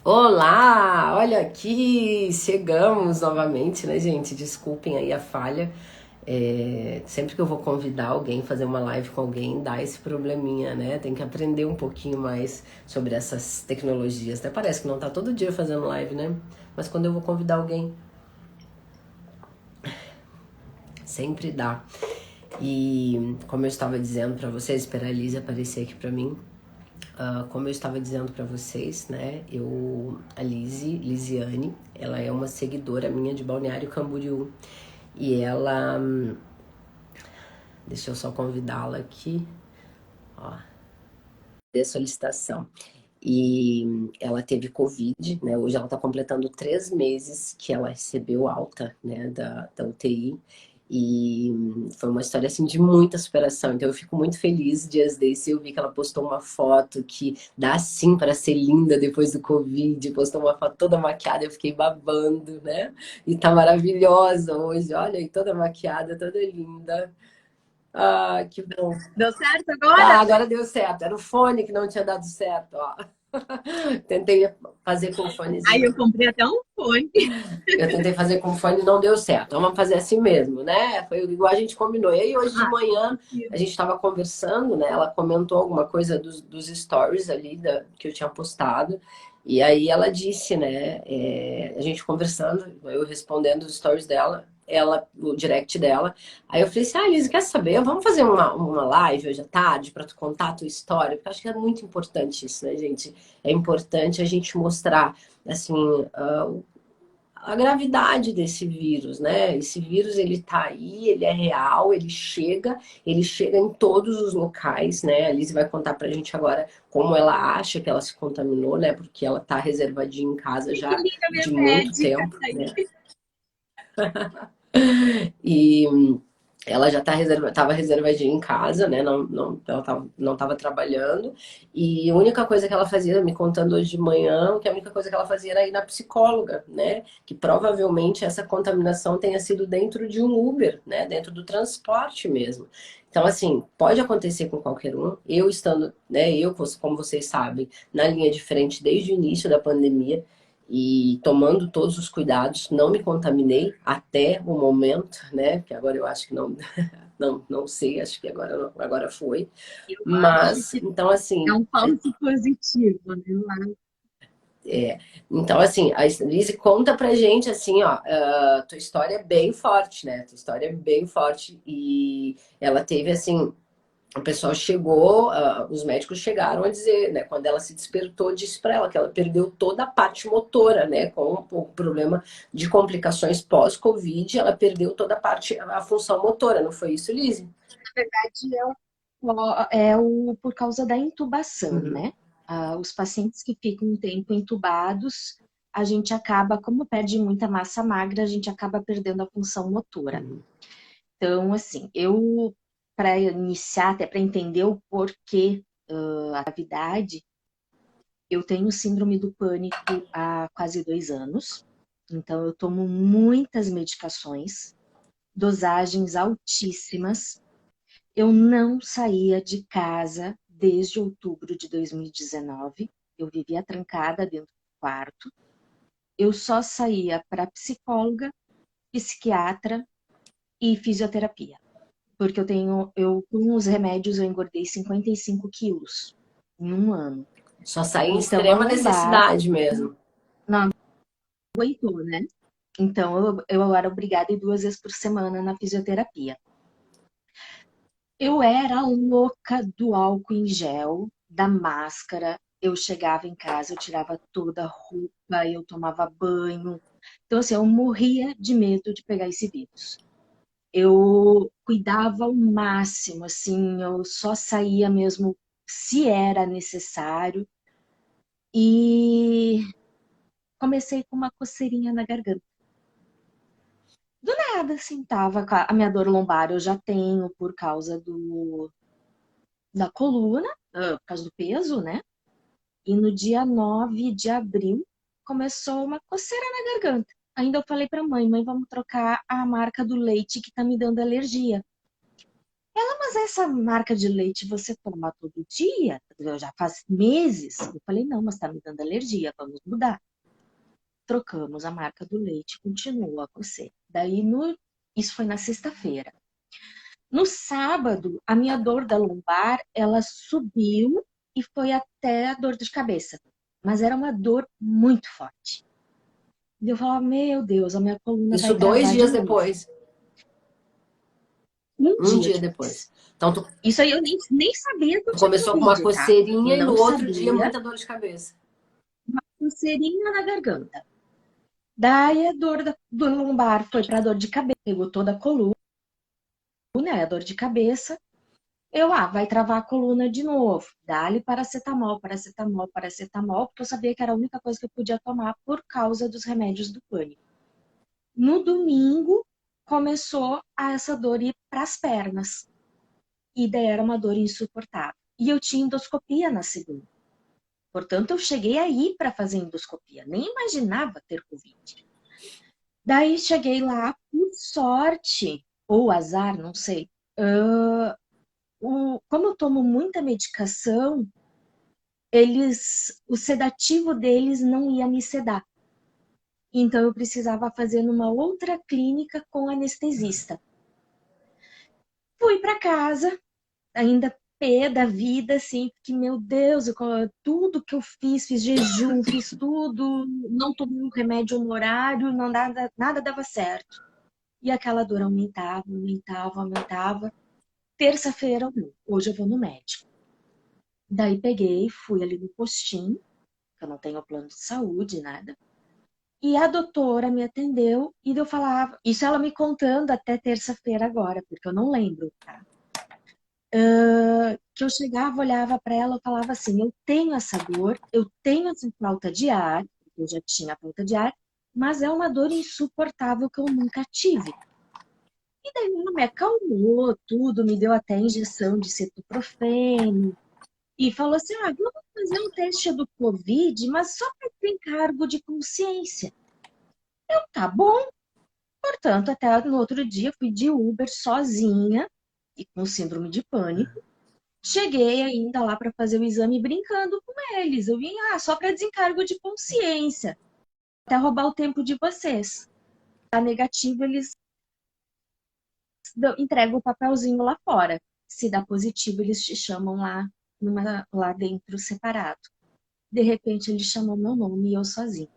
Olá, olha aqui, chegamos novamente, né, gente? Desculpem aí a falha. Sempre que eu vou convidar alguém, fazer uma live com alguém, dá esse probleminha, né? Tem que aprender um pouquinho mais sobre essas tecnologias. Até parece que não tá todo dia fazendo live, né? Mas quando eu vou convidar alguém, sempre dá. E como eu estava dizendo para vocês, esperar a Elise aparecer aqui para mim. Como eu estava dizendo para vocês, né? A Lisiane, ela é uma seguidora minha de Balneário Camboriú. E ela. Deixa eu só convidá-la aqui. Ó, de solicitação. E ela teve Covid, né? Hoje ela está completando 3 meses que ela recebeu alta, né, da UTI. E foi uma história assim de muita superação. Então eu fico muito feliz. Dias desses eu vi que ela postou uma foto que dá sim para ser linda depois do Covid. Postou uma foto toda maquiada, eu fiquei babando, né? E tá maravilhosa hoje, olha aí, toda maquiada, toda linda. Ah, que bom. Deu certo Ah, agora? agora deu certo. Era o fone que não tinha dado certo, ó. Tentei fazer com o Aí eu fonezinho. comprei até um fone. Eu tentei fazer com o fone e não deu certo. Então vamos fazer assim mesmo, né? Foi igual a gente combinou. E aí hoje de Ah, manhã a gente estava conversando, né? Ela comentou alguma coisa dos stories ali que eu tinha postado. E aí ela disse, né? A gente conversando, eu respondendo os stories dela, ela, o direct dela. Aí eu falei assim, ah, Liz, quer saber? Vamos fazer uma live hoje à tarde para tu contar a tua história? Porque eu acho que é muito importante isso, né, gente? É importante a gente mostrar, assim, a gravidade desse vírus, né? Esse vírus ele tá aí, ele é real, ele chega em todos os locais, né? A Liz vai contar pra gente agora como ela acha que ela se contaminou, né? Porque ela tá reservadinha em casa que já linda de minha muito médica. tempo, né? E ela já estava reservadinha em casa, né? Ela não tava trabalhando. E a única coisa que ela fazia, me contando hoje de manhã, que a única coisa que ela fazia era ir na psicóloga, né? Que provavelmente essa contaminação tenha sido dentro de um Uber, né? Dentro do transporte mesmo. Então, assim, pode acontecer com qualquer um. Eu estando, né? Como vocês sabem, na linha de frente desde o início da pandemia e tomando todos os cuidados, não me contaminei até o momento, né? Que agora eu acho que não, não sei, acho que agora foi. Eu acho Mas, que então é assim, um falso positivo, né? é, então assim, a Lizzie conta pra gente assim, ó, tua história é bem forte, né? Tua história é bem forte e ela teve assim. O pessoal chegou, os médicos chegaram a dizer, né, quando ela se despertou, disse para ela que ela perdeu toda a parte motora, né, com o problema de complicações pós-Covid, ela perdeu toda a parte, a função motora, não foi isso, Lizzie? Na verdade, é o por causa da intubação, Uhum, né? Os pacientes que ficam um tempo intubados, a gente acaba, como perde muita massa magra, a gente acaba perdendo a função motora. uhum, Então, assim, eu, para iniciar, até para entender o porquê a gravidade, eu tenho síndrome do pânico há quase 2 anos. Então, eu tomo muitas medicações, dosagens altíssimas. Eu não saía de casa desde outubro de 2019. Eu vivia trancada dentro do quarto. Eu só saía para psicóloga, psiquiatra e fisioterapia. Porque com os remédios, eu engordei 55 quilos em um ano. só saí em Então, a extrema lombar necessidade mesmo. não aguentou, né? Então, eu era obrigada a ir 2 vezes por semana na fisioterapia. Eu era louca do álcool em gel, da máscara. Eu chegava em casa, eu tirava toda a roupa, eu tomava banho. Então, assim, eu morria de medo de pegar esse vírus. Eu cuidava ao máximo, assim, eu só saía mesmo se era necessário. E comecei com uma coceirinha na garganta. Do nada, assim, tava com a minha dor lombar, eu já tenho por causa da coluna, por causa do peso, né? E no dia 9 de abril começou uma coceira na garganta. Ainda eu falei pra mãe, vamos trocar a marca do leite que tá me dando alergia. Mas essa marca de leite você toma todo dia? Já faz meses. Eu falei, não, mas tá me dando alergia, vamos mudar. Trocamos a marca do leite, continua você. Isso foi na sexta-feira. No sábado, a minha dor da lombar, ela subiu e foi até a dor de cabeça. Mas era uma dor muito forte. E eu falava, meu Deus, a minha coluna Isso vai dois travar de dias novo. depois. Um Um dia dia depois. depois. Então, tu Isso aí eu nem sabia que eu tinha começou com uma Covid, tá? coceirinha e no Não outro dia sabia. muita dor de cabeça. Uma coceirinha na garganta. Daí a dor do lombar foi pra dor de cabeça, pegou toda a coluna, a dor de cabeça. Vai travar a coluna de novo. Dá-lhe paracetamol, paracetamol, paracetamol, porque eu sabia que era a única coisa que eu podia tomar por causa dos remédios do pânico. No domingo, começou essa dor ir para as pernas. E daí era uma dor insuportável. E eu tinha endoscopia na segunda. Portanto, eu cheguei aí para fazer endoscopia. Nem imaginava ter Covid. Daí cheguei lá, por sorte, ou azar, não sei. Como eu tomo muita medicação, o sedativo deles não ia me sedar. Então eu precisava fazer numa outra clínica com anestesista. Fui para casa, ainda pé da vida, assim, porque, meu Deus, tudo que eu fiz jejum, fiz tudo, não tomei um remédio no horário, não, nada dava certo. E aquela dor aumentava, aumentava, aumentava. Terça-feira, hoje eu vou no médico. Daí peguei, fui ali no postinho, que eu não tenho plano de saúde, nada. E a doutora me atendeu e eu falava, isso ela me contando até terça-feira agora, porque eu não lembro, tá? Que eu chegava, olhava para ela, eu falava assim, eu tenho essa dor, eu tenho essa falta de ar, eu já tinha falta de ar, mas é uma dor insuportável que eu nunca tive. E daí ela me acalmou, tudo, me deu até injeção de cetoprofeno, e falou assim, vamos fazer um teste do Covid, mas só para ter cargo de consciência. Tá bom. Portanto, até no outro dia, fui de Uber sozinha e com síndrome de pânico. Cheguei ainda lá para fazer o exame brincando com eles. Eu vim, só para desencargo de consciência, até roubar o tempo de vocês. Tá negativo, eles entregam o papelzinho lá fora. Se dá positivo, eles te chamam lá dentro separado. De repente, ele chamou meu nome e eu sozinha.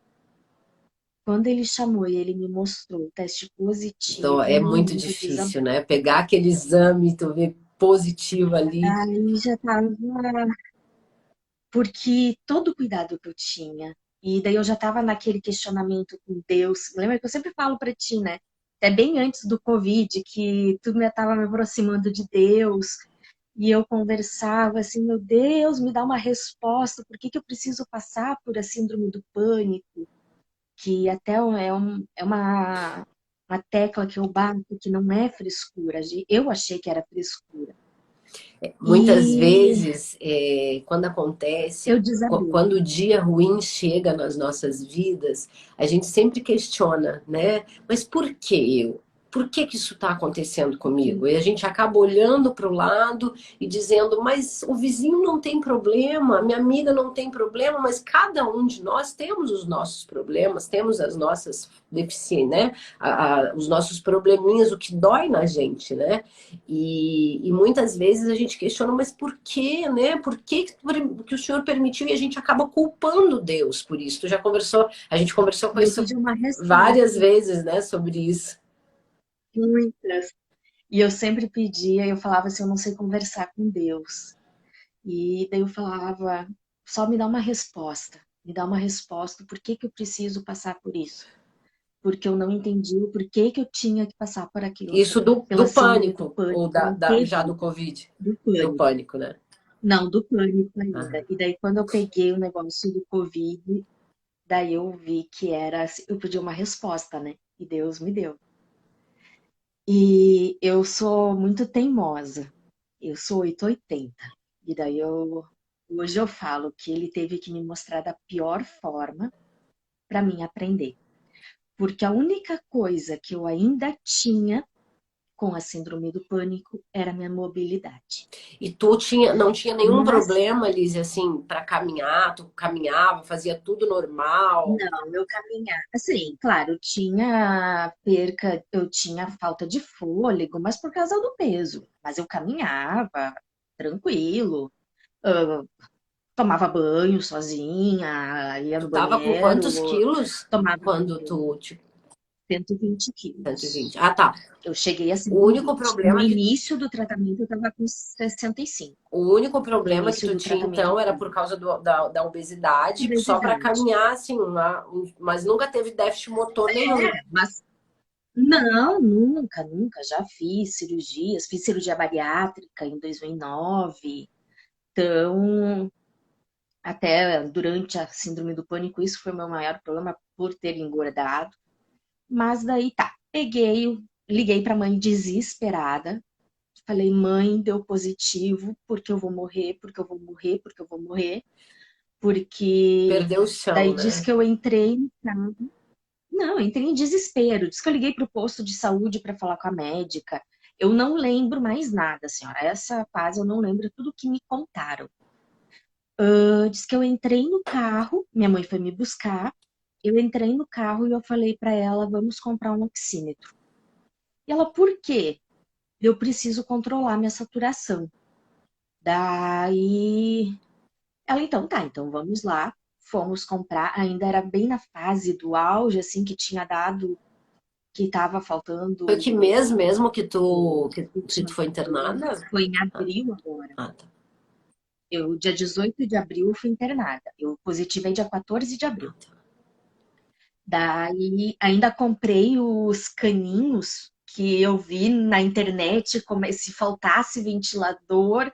Quando ele chamou e ele me mostrou o teste Então, positivo, é meu muito mundo difícil, desabou. né? Pegar aquele exame, tu ver positivo ali. Aí já tava, porque todo o cuidado que eu tinha, e daí eu já estava naquele questionamento com Deus. Lembra que eu sempre falo para ti, né? Até bem antes do Covid, que tudo me estava me aproximando de Deus, e eu conversava assim, meu Deus, me dá uma resposta, por que que eu preciso passar por a síndrome do pânico? Que até uma tecla que eu bato que não é frescura. Eu achei que era frescura. Muitas E vezes, quando acontece, eu desabei. quando o dia ruim chega nas nossas vidas, a gente sempre questiona, né? Mas por que eu? Por que que isso está acontecendo comigo? E a gente acaba olhando para o lado e dizendo, mas o vizinho não tem problema, minha amiga não tem problema, mas cada um de nós temos os nossos problemas, temos as nossas deficiências, né? Os nossos probleminhas, o que dói na gente, né? E muitas vezes a gente questiona, mas por quê, né? Por que o Senhor permitiu? E a gente acaba culpando Deus por isso. A gente conversou com E eu isso pedi uma várias resposta, vezes, né, sobre isso. muitas. E eu sempre pedia, eu falava assim, eu não sei conversar com Deus. E daí eu falava, só me dá uma resposta. Me dá uma resposta, por que que eu preciso passar por isso? Porque eu não entendi o porquê que eu tinha que passar por aquilo, Isso pela do síndrome do pânico, pânico. ou Não teve já do Covid, do do pânico. pânico, né? Não, do pânico Ah. ainda. E daí quando eu peguei o negócio do Covid, daí eu vi que eu pedi uma resposta, né? E Deus me deu. E eu sou muito teimosa. Eu sou 880. E daí hoje eu falo que ele teve que me mostrar da pior forma para mim aprender. Porque a única coisa que eu ainda tinha com a síndrome do pânico era a minha mobilidade. E tu não tinha nenhum Mas problema, Liz, assim, para caminhar? Tu caminhava, fazia tudo normal? não, eu caminhava. Assim, claro, eu tinha perca, eu tinha falta de fôlego, mas por causa do peso. Mas eu caminhava tranquilo, ah, tomava banho sozinha, ia Tu no tava com quantos banheiro, quilos tomava quando banho, tu, tipo, 120 120? quilos. Ah, tá. Eu cheguei a O único 120. No problema que início do tratamento, eu estava com 65. O único No problema que início tu do tinha, tratamento então, era por clínico. causa da obesidade, só para Obesidade. caminhar, assim, mas nunca teve déficit motor nenhum. Mas não, nunca, nunca. Já fiz cirurgias, fiz cirurgia bariátrica em 2009. Então, até durante a síndrome do pânico, isso foi o meu maior problema por ter engordado. Mas daí tá, liguei para a mãe desesperada. Falei, mãe, deu positivo, porque eu vou morrer, porque eu vou morrer, porque eu vou morrer. Porque Perdeu o chão, daí diz né? que eu entrei em casa. Não, eu entrei em desespero. Diz que eu liguei para o posto de saúde para falar com a médica. Eu não lembro mais nada, senhora. Essa fase eu não lembro tudo que me contaram. Diz que eu entrei no carro, minha mãe foi me buscar. Eu entrei no carro e eu falei para ela, vamos comprar um oxímetro. E ela, por quê? Eu preciso controlar minha saturação. Daí ela, então tá, então vamos lá. Fomos comprar, ainda era bem na fase do auge, assim, que tinha dado, que estava Foi que faltando mês mesmo que o tu última foi dose. internada? Foi em Ah, abril agora. ah, tá. Dia 18 de abril, fui internada. Eu positivei dia 14 de abril. Ah, tá. Daí, ainda comprei os caninhos que eu vi na internet, como se faltasse ventilador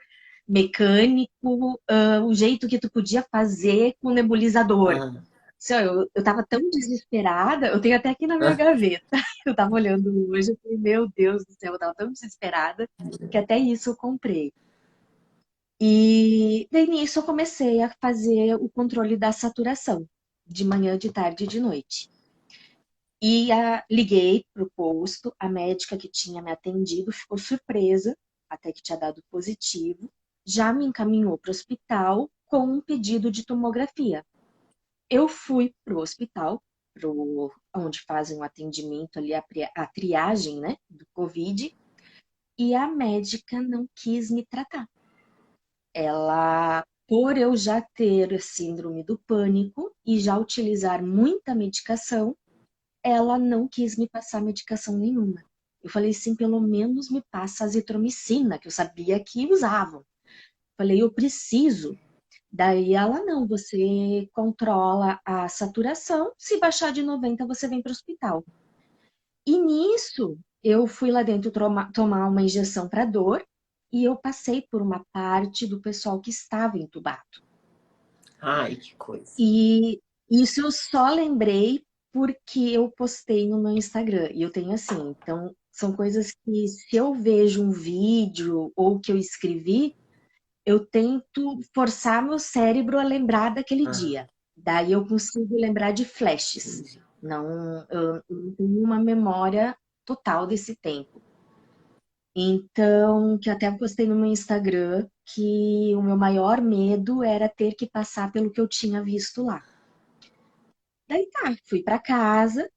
mecânico, o jeito que tu podia fazer com nebulizador. Ah, Assim, ó, eu tava tão desesperada, eu tenho até aqui na minha ah. gaveta. Eu tava olhando hoje, eu falei, meu Deus do céu, eu tava tão desesperada que até isso eu comprei. E daí nisso eu comecei a fazer o controle da saturação, de manhã, de tarde e de noite. Liguei pro posto, a médica que tinha me atendido ficou surpresa, até que tinha dado positivo, já me encaminhou para o hospital com um pedido de tomografia. Eu fui pro hospital, onde fazem o atendimento ali, a triagem, né, do Covid, e a médica não quis me tratar. Ela, por eu já ter síndrome do pânico e já utilizar muita medicação, ela não quis me passar medicação nenhuma. Eu falei, sim, pelo menos me passa azitromicina, que eu sabia que usavam. Falei, eu preciso. Daí ela, não, você controla a saturação, se baixar de 90, você vem para o hospital. E nisso, eu fui lá dentro tomar uma injeção para dor e eu passei por uma parte do pessoal que estava entubado. Ai, que coisa. E isso eu só lembrei porque eu postei no meu Instagram. E eu tenho assim, então são coisas que se eu vejo um vídeo ou que eu escrevi, eu tento forçar meu cérebro a lembrar daquele Ah, dia. Daí eu consigo lembrar de flashes. entendi. Não, eu não tenho uma memória total desse tempo. Então, que eu até postei no meu Instagram que o meu maior medo era ter que passar pelo que eu tinha visto lá. Daí tá, fui para casa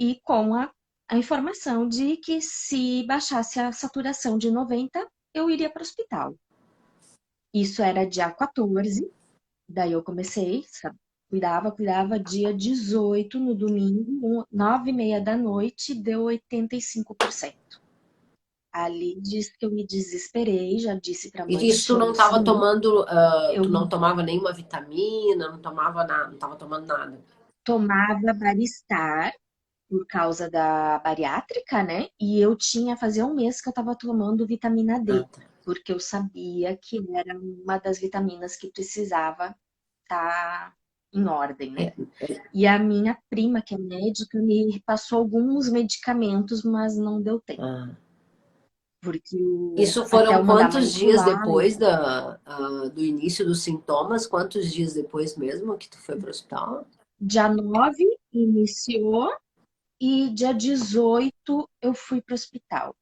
e com a informação de que se baixasse a saturação de 90, eu iria para o hospital. Isso era dia 14, daí eu comecei, sabe? Cuidava, dia 18, no domingo, 9h30 da noite, deu 85%. Ali diz que eu me desesperei, já disse pra E mãe, isso tu chame não o tava SAMU. tomando, Eu tu não tomava nenhuma vitamina, não tomava nada, não tava tomando nada. tomava Baristar por causa da bariátrica, né? E eu tinha, fazia um mês que eu tava tomando vitamina Ah, D, tá. porque eu sabia que era uma das vitaminas que precisava estar em ordem, né? É, E a minha prima, que é médica, me passou alguns medicamentos, mas não deu tempo, ah. porque Isso até foram eu mandar quantos dias manipular, depois do início dos sintomas? Quantos dias depois mesmo que tu foi para o hospital? dia 9 iniciou e dia 18 eu fui para o hospital.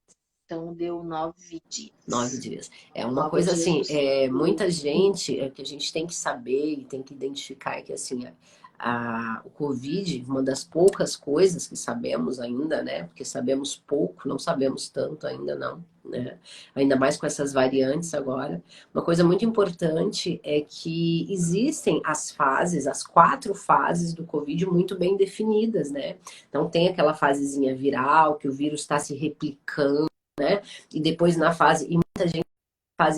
então deu 9 dias. 9 dias. É uma 9 coisa dias assim, do ciclo. muita gente, que a gente tem que saber e tem que identificar é que assim, o Covid, uma das poucas coisas que sabemos ainda, né? Porque sabemos pouco, não sabemos tanto ainda não, né? Ainda mais com essas variantes agora. Uma coisa muito importante é que existem as fases, as 4 fases do Covid muito bem definidas, né? Então tem aquela fasezinha viral, que o vírus está se replicando, né? E depois na fase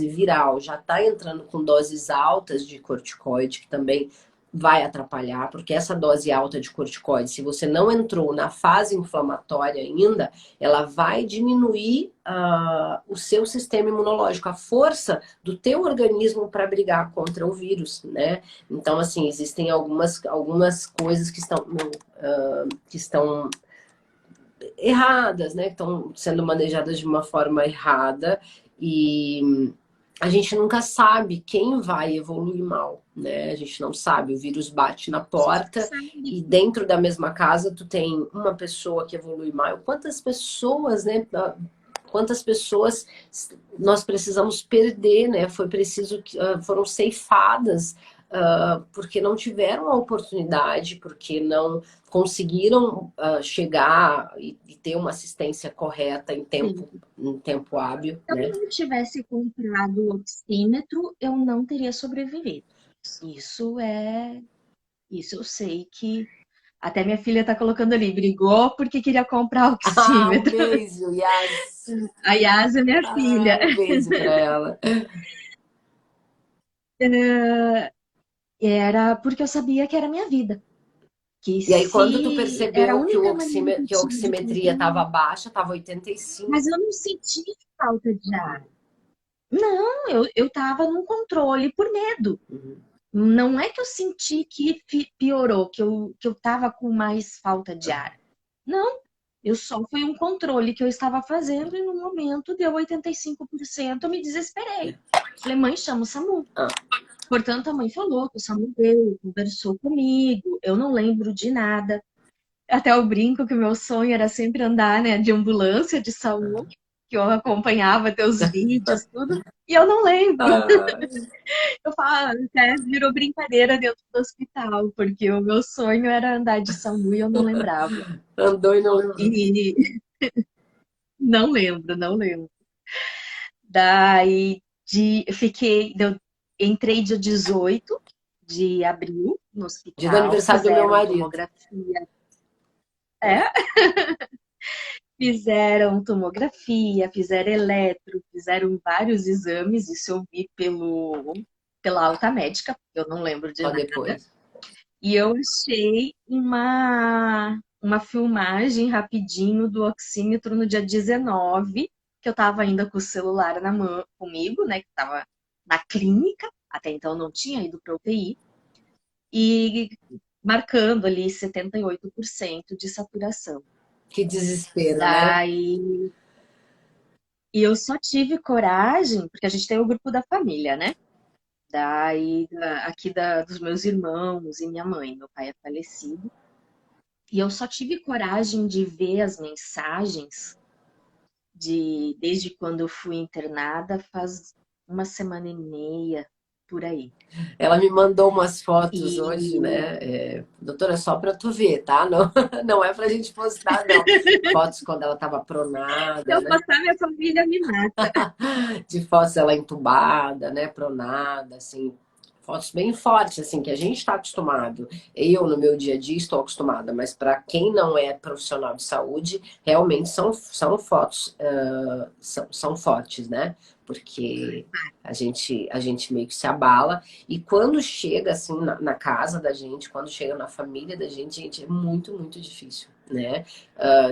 viral já está entrando com doses altas de corticoide, que também vai atrapalhar, porque essa dose alta de corticoide, se você não entrou na fase inflamatória ainda, ela vai diminuir o seu sistema imunológico, a força do teu organismo para brigar contra o vírus, né? Então, assim, existem algumas coisas que estão erradas, né? Que estão sendo manejadas de uma forma errada e a gente nunca sabe quem vai evoluir mal, né? A gente não sabe, o vírus bate na porta Sabe? e dentro da mesma casa tu tem uma pessoa que evolui mal. Quantas pessoas, né? Quantas pessoas nós precisamos perder, né? Foi preciso que foram ceifadas porque não tiveram a oportunidade, porque não conseguiram chegar e ter uma assistência correta Sim. em tempo hábil, Se eu né? não tivesse comprado o oxímetro, eu não teria sobrevivido. Isso é. Isso eu sei que. Até minha filha tá colocando ali, brigou porque queria comprar Ah, um oxímetro. beijo, Yas. A Yasa é minha filha. Ah, um beijo para ela. Era porque eu sabia que era a minha vida. Que E aí, quando tu se era a percebeu que, única maneira que eu que a tinha de oximetria estava controlar. baixa, estava 85. Mas eu não senti falta de ar. Não, eu tava num controle por medo. Uhum. Não é que eu senti que piorou, que eu tava com mais falta de ar. Não, eu só foi um controle que eu estava fazendo e no momento deu 85%, eu me desesperei. Falei, mãe, chama o SAMU. Ah, Portanto, a mãe falou que o SAMU veio, conversou comigo, eu não lembro de nada. Até eu brinco que o meu sonho era sempre andar, né, de ambulância de SAMU, que eu acompanhava teus vídeos, tudo, e eu não lembro. ah, Eu falo, até virou brincadeira dentro do hospital, porque o meu sonho era andar de SAMU e eu não lembrava. andou e não lembrou. E não lembro, não lembro. Daí entrei dia 18 de abril no Dia do hospital, aniversário do meu fizeram marido. tomografia. É, fizeram tomografia, fizeram eletro, fizeram vários exames, isso eu vi pela alta médica, eu não lembro de Só nada. depois. E eu achei uma filmagem rapidinho do oxímetro no dia 19, que eu estava ainda com o celular na mão comigo, né? Que estava na clínica, até então não tinha ido para UTI, e marcando ali 78% de saturação. Que desespero, né? Daí, e eu só tive coragem, porque a gente tem o grupo da família, né? Daí, dos meus irmãos e minha mãe, meu pai é falecido. E eu só tive coragem de ver as mensagens desde quando eu fui internada, faz uma semana e meia, por aí. Ela me mandou umas fotos hoje, E né? Doutora, só para tu ver, tá? Não, não é pra gente postar, não. Fotos quando ela tava se pronada, eu né? postar, minha família me mata. De fotos ela entubada, né? Pronada, assim. Fotos bem fortes, assim, que a gente está acostumado. Eu, no meu dia a dia, estou acostumada, mas para quem não é profissional de saúde, realmente são fotos, são fortes, né? Porque a gente meio que se abala. E quando chega, assim, na casa da gente, quando chega na família da gente, é muito, muito difícil, né?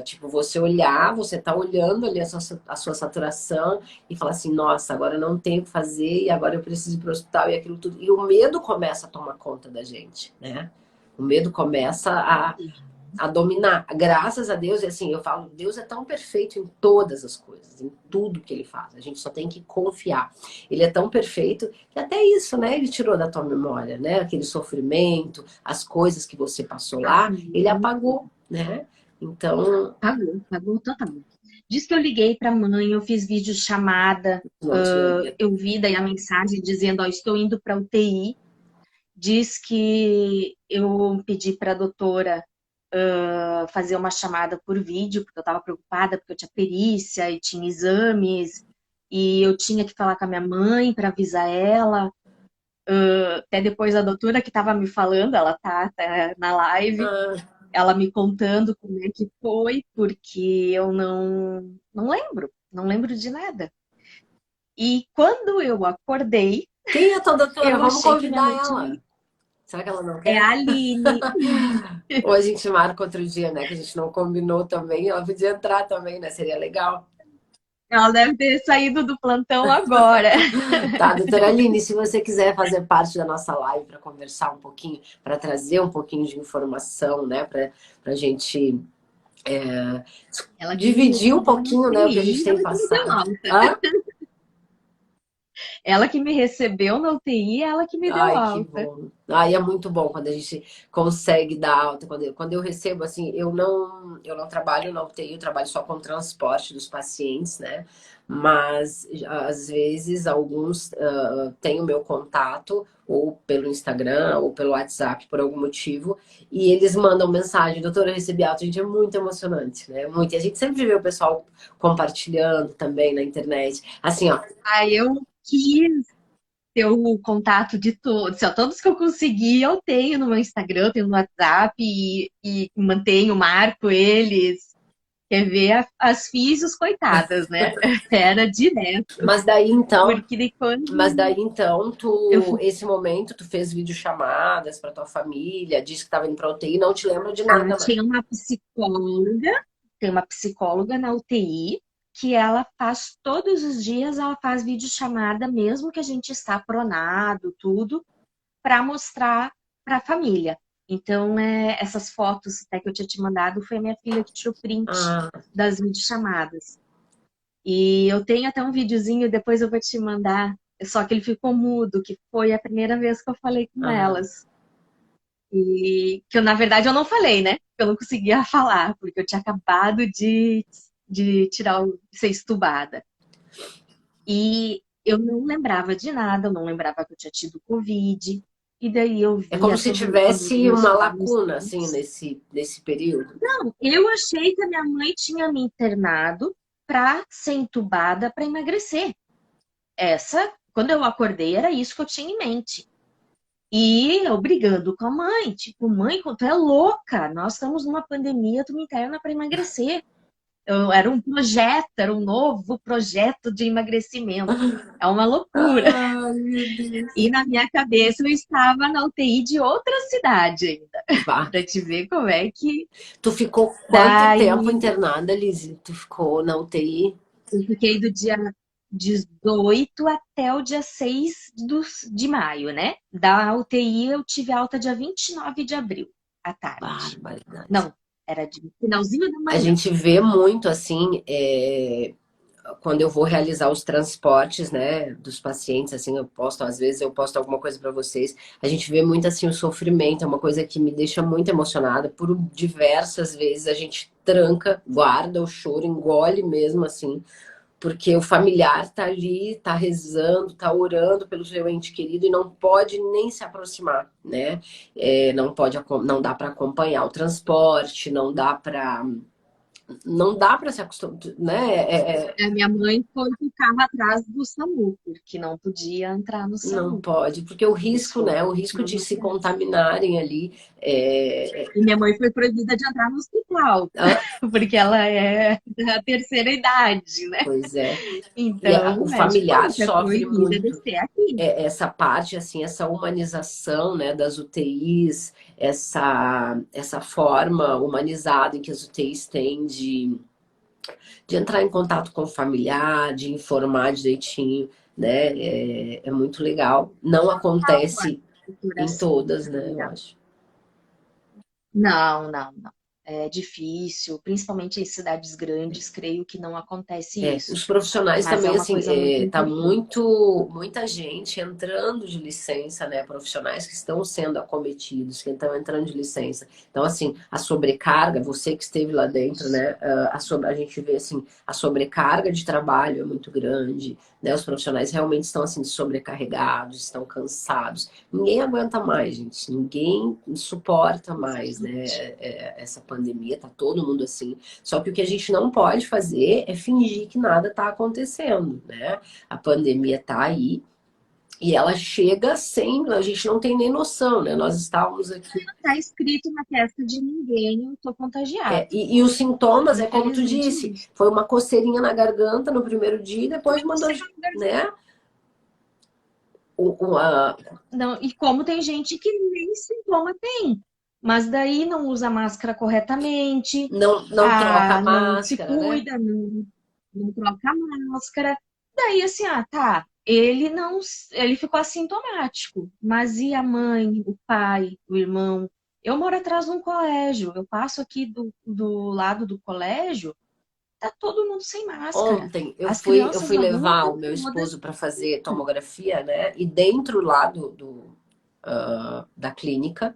Tipo, você olhar, você tá olhando ali a sua saturação e falar assim, nossa, agora eu não tenho o que fazer e agora eu preciso ir para o hospital e aquilo tudo. E o medo começa a tomar conta da gente, né? O medo começa a dominar. Graças a Deus, e assim, eu falo, Deus é tão perfeito em todas as coisas, em tudo que ele faz. A gente só tem que confiar. Ele é tão perfeito que até isso, né? Ele tirou da tua memória, né? Aquele sofrimento, as coisas que você passou lá, ele Uhum. apagou, né? Então, Pagou totalmente. Diz que eu liguei para a mãe, eu fiz videochamada, Não tinha lido. eu vi daí a mensagem dizendo, ó, estou indo para UTI. Diz que eu pedi para a doutora fazer uma chamada por vídeo, porque eu estava preocupada, porque eu tinha perícia e tinha exames, e eu tinha que falar com a minha mãe para avisar ela. Até depois a doutora que estava me falando, ela tá na live, Ah, ela me contando como é que foi, porque eu não lembro de nada. E quando eu acordei, quem é a tua doutora? eu Vamos achei que a minha convidar mãe tinha... ela. Será que ela não É quer? a Aline. Ou a gente marca outro dia, né? Que a gente não combinou também. Ela podia entrar também, né? Seria legal. Ela deve ter saído do plantão agora. Tá, doutora Aline, se você quiser fazer parte da nossa live para conversar um pouquinho, para trazer um pouquinho de informação, né? Para a gente Ela que me dividir um recebeu na pouquinho, né? O que a gente UTI, tem ela que me deu passado. alta. Hã? Ela que me recebeu na UTI, ela que me deu Ai, que alta. bom. Ai, é muito bom quando a gente consegue dar alta. Quando eu recebo, assim, eu não trabalho na UTI, eu trabalho só com o transporte dos pacientes, né? Mas, às vezes, alguns têm o meu contato, ou pelo Instagram, ou pelo WhatsApp, por algum motivo, e eles mandam mensagem, doutora, eu recebi alta. Gente, é muito emocionante, né? Muito. E a gente sempre vê o pessoal compartilhando também na internet. Assim, ó. Aí eu quis ter o contato de todos. Ó, todos que eu consegui, eu tenho no meu Instagram, eu tenho no WhatsApp e mantenho, marco eles. Quer ver as físios, coitadas, né? Era direto. Mas daí, então. Porque de quando Mas daí então, eu esse momento, tu fez videochamadas para tua família, disse que estava indo para UTI, não te lembro de Ah, nada mais. tinha uma psicóloga, tem uma psicóloga na UTI, que ela faz todos os dias, ela faz videochamada, mesmo que a gente está pronado, tudo, para mostrar para a família. Então, essas fotos até que eu tinha te mandado, foi a minha filha que tirou print Ah, das videochamadas. E eu tenho até um videozinho, depois eu vou te mandar, só que ele ficou mudo, que foi a primeira vez que eu falei com ah, elas. E que eu, na verdade, eu não falei, né? Eu não conseguia falar, porque eu tinha acabado de ser estubada. E eu não lembrava de nada, eu não lembrava que eu tinha tido Covid. E daí eu é como via se todo quando os tivesse meus uma colegas. lacuna, assim, nesse período. Não, eu achei que a minha mãe tinha me internado para ser entubada para emagrecer. Quando eu acordei, era isso que eu tinha em mente. E eu brigando com a mãe, tipo, mãe, tu é louca, nós estamos numa pandemia, tu me interna para emagrecer. Era um projeto, era um novo projeto de emagrecimento. É uma loucura. Ai, meu Deus. E na minha cabeça eu estava na UTI de outra cidade ainda, Bah. para te ver como é que. Tu ficou quanto tempo Daí internada, Lizzie? Tu ficou na UTI? eu fiquei do dia 18 até o dia 6 de maio, né? Da UTI eu tive alta dia 29 de abril, à tarde. Barbaridade. Não, era de finalzinho da A manhã. gente vê muito, assim, quando eu vou realizar os transportes, né, dos pacientes, assim, às vezes eu posto alguma coisa para vocês, a gente vê muito, assim, o sofrimento, é uma coisa que me deixa muito emocionada, por diversas vezes a gente tranca, guarda o choro, engole mesmo, assim, porque o familiar tá ali, tá rezando, tá orando pelo seu ente querido e não pode nem se aproximar, né? Não dá para acompanhar o transporte, não dá para se acostumar, né? A minha mãe foi com o carro atrás do SAMU, porque não podia entrar no Não SAMU. pode, porque o Eles risco, né? foram O com o risco de carro se atrás. contaminarem ali. E minha mãe foi proibida de entrar no hospital, Ah, porque ela é da terceira idade, né? pois é. E Então o o médico familiar falou que é sofre proibida muito. descer aqui. Essa parte, assim, essa humanização, né, das UTIs, essa forma humanizada em que as UTIs têm de entrar em contato com o familiar, de informar direitinho, né? É muito legal. Não Calma, acontece em coração. todas, né? Eu acho. Não, não, não. é difícil, principalmente em cidades grandes, creio que não acontece isso. Os profissionais Mas é também, uma assim, coisa muito tá importante. muita gente entrando de licença, né? Profissionais que estão sendo acometidos, que estão entrando de licença. Então, assim, a sobrecarga, você que esteve lá dentro, né? A gente vê, assim, a sobrecarga de trabalho é muito grande, né? Os profissionais realmente estão, assim, sobrecarregados, estão cansados. Ninguém aguenta mais, gente. Ninguém suporta mais, né? Exatamente. Essa pandemia, tá todo mundo assim. Só que o que a gente não pode fazer é fingir que nada está acontecendo, né? A pandemia está aí e ela chega sem, a gente não tem nem noção, né? Nós estávamos aqui. Tá escrito na testa de ninguém, eu tô contagiado. E os sintomas é como tu Infelizmente, disse, isso. foi uma coceirinha na garganta no primeiro dia e depois mandou, né? A, Não, e como tem gente que nem sintoma tem, mas daí não usa máscara corretamente, não troca a não se máscara, né? cuida, não troca a máscara. Daí assim, tá, ele não, ele ficou assintomático, mas e a mãe, o pai, o irmão? Eu moro atrás de um colégio, eu passo aqui do lado do colégio, tá todo mundo sem máscara. Ontem As eu crianças fui na rua levar estão o meu todas. esposo para fazer tomografia, né? E dentro lá da clínica,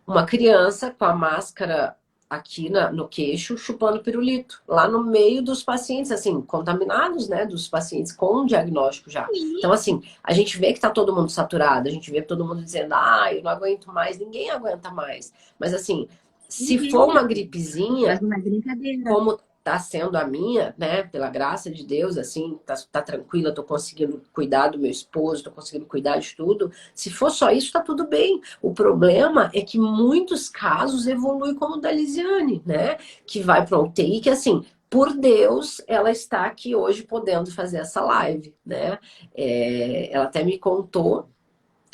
uma criança com a máscara aqui no queixo, chupando pirulito, lá no meio dos pacientes, assim, contaminados, né? Dos pacientes com diagnóstico já. Então, assim, a gente vê que tá todo mundo saturado, a gente vê todo mundo dizendo, eu não aguento mais, ninguém aguenta mais. Mas, assim, se for Ninguém, uma gripezinha, mas não é brincadeira. como tá sendo a minha, né? Pela graça de Deus, assim, tá tranquila, tô conseguindo cuidar do meu esposo, tô conseguindo cuidar de tudo. Se for só isso, tá tudo bem. O problema é que muitos casos evoluem como o da Lisiane, né? Que vai para UTI, que assim, por Deus, ela está aqui hoje podendo fazer essa live, né? Ela até me contou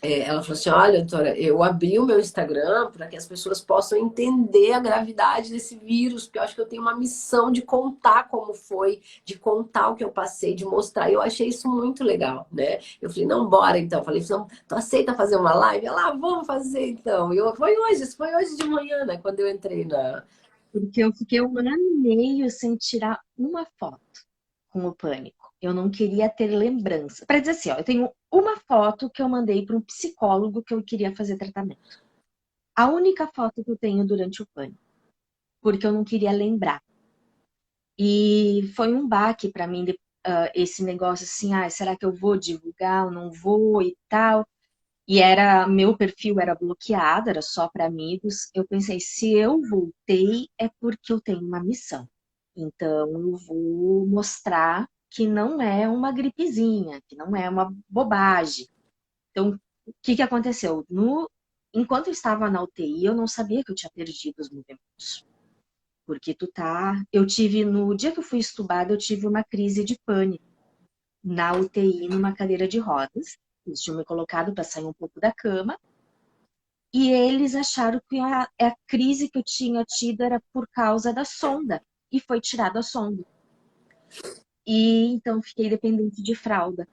ela falou assim: olha, doutora, eu abri o meu Instagram para que as pessoas possam entender a gravidade desse vírus, porque eu acho que eu tenho uma missão de contar como foi, de contar o que eu passei, de mostrar. E eu achei isso muito legal, né? Eu falei: não, bora então. Eu falei: não, tu aceita fazer uma live? Ela, vamos fazer então. Isso foi hoje de manhã, né? Quando eu entrei na. Porque eu fiquei um ano e meio sem tirar uma foto com o pânico. Eu não queria ter lembrança. Para dizer assim, ó, eu tenho uma foto que eu mandei para um psicólogo que eu queria fazer tratamento. A única foto que eu tenho durante o pânico, porque eu não queria lembrar. E foi um baque para mim esse negócio assim, será que eu vou divulgar ou não vou e tal. E meu perfil era bloqueado, era só para amigos. Eu pensei, se eu voltei é porque eu tenho uma missão. Então eu vou mostrar que não é uma gripezinha, que não é uma bobagem. Então, o que que aconteceu? Enquanto eu estava na UTI, eu não sabia que eu tinha perdido os movimentos. Porque no dia que eu fui estubada, eu tive uma crise de pânico na UTI, numa cadeira de rodas. Eles tinham me colocado para sair um pouco da cama. E eles acharam que a crise que eu tinha tido era por causa da sonda. E foi tirada a sonda. E então fiquei dependente de fralda.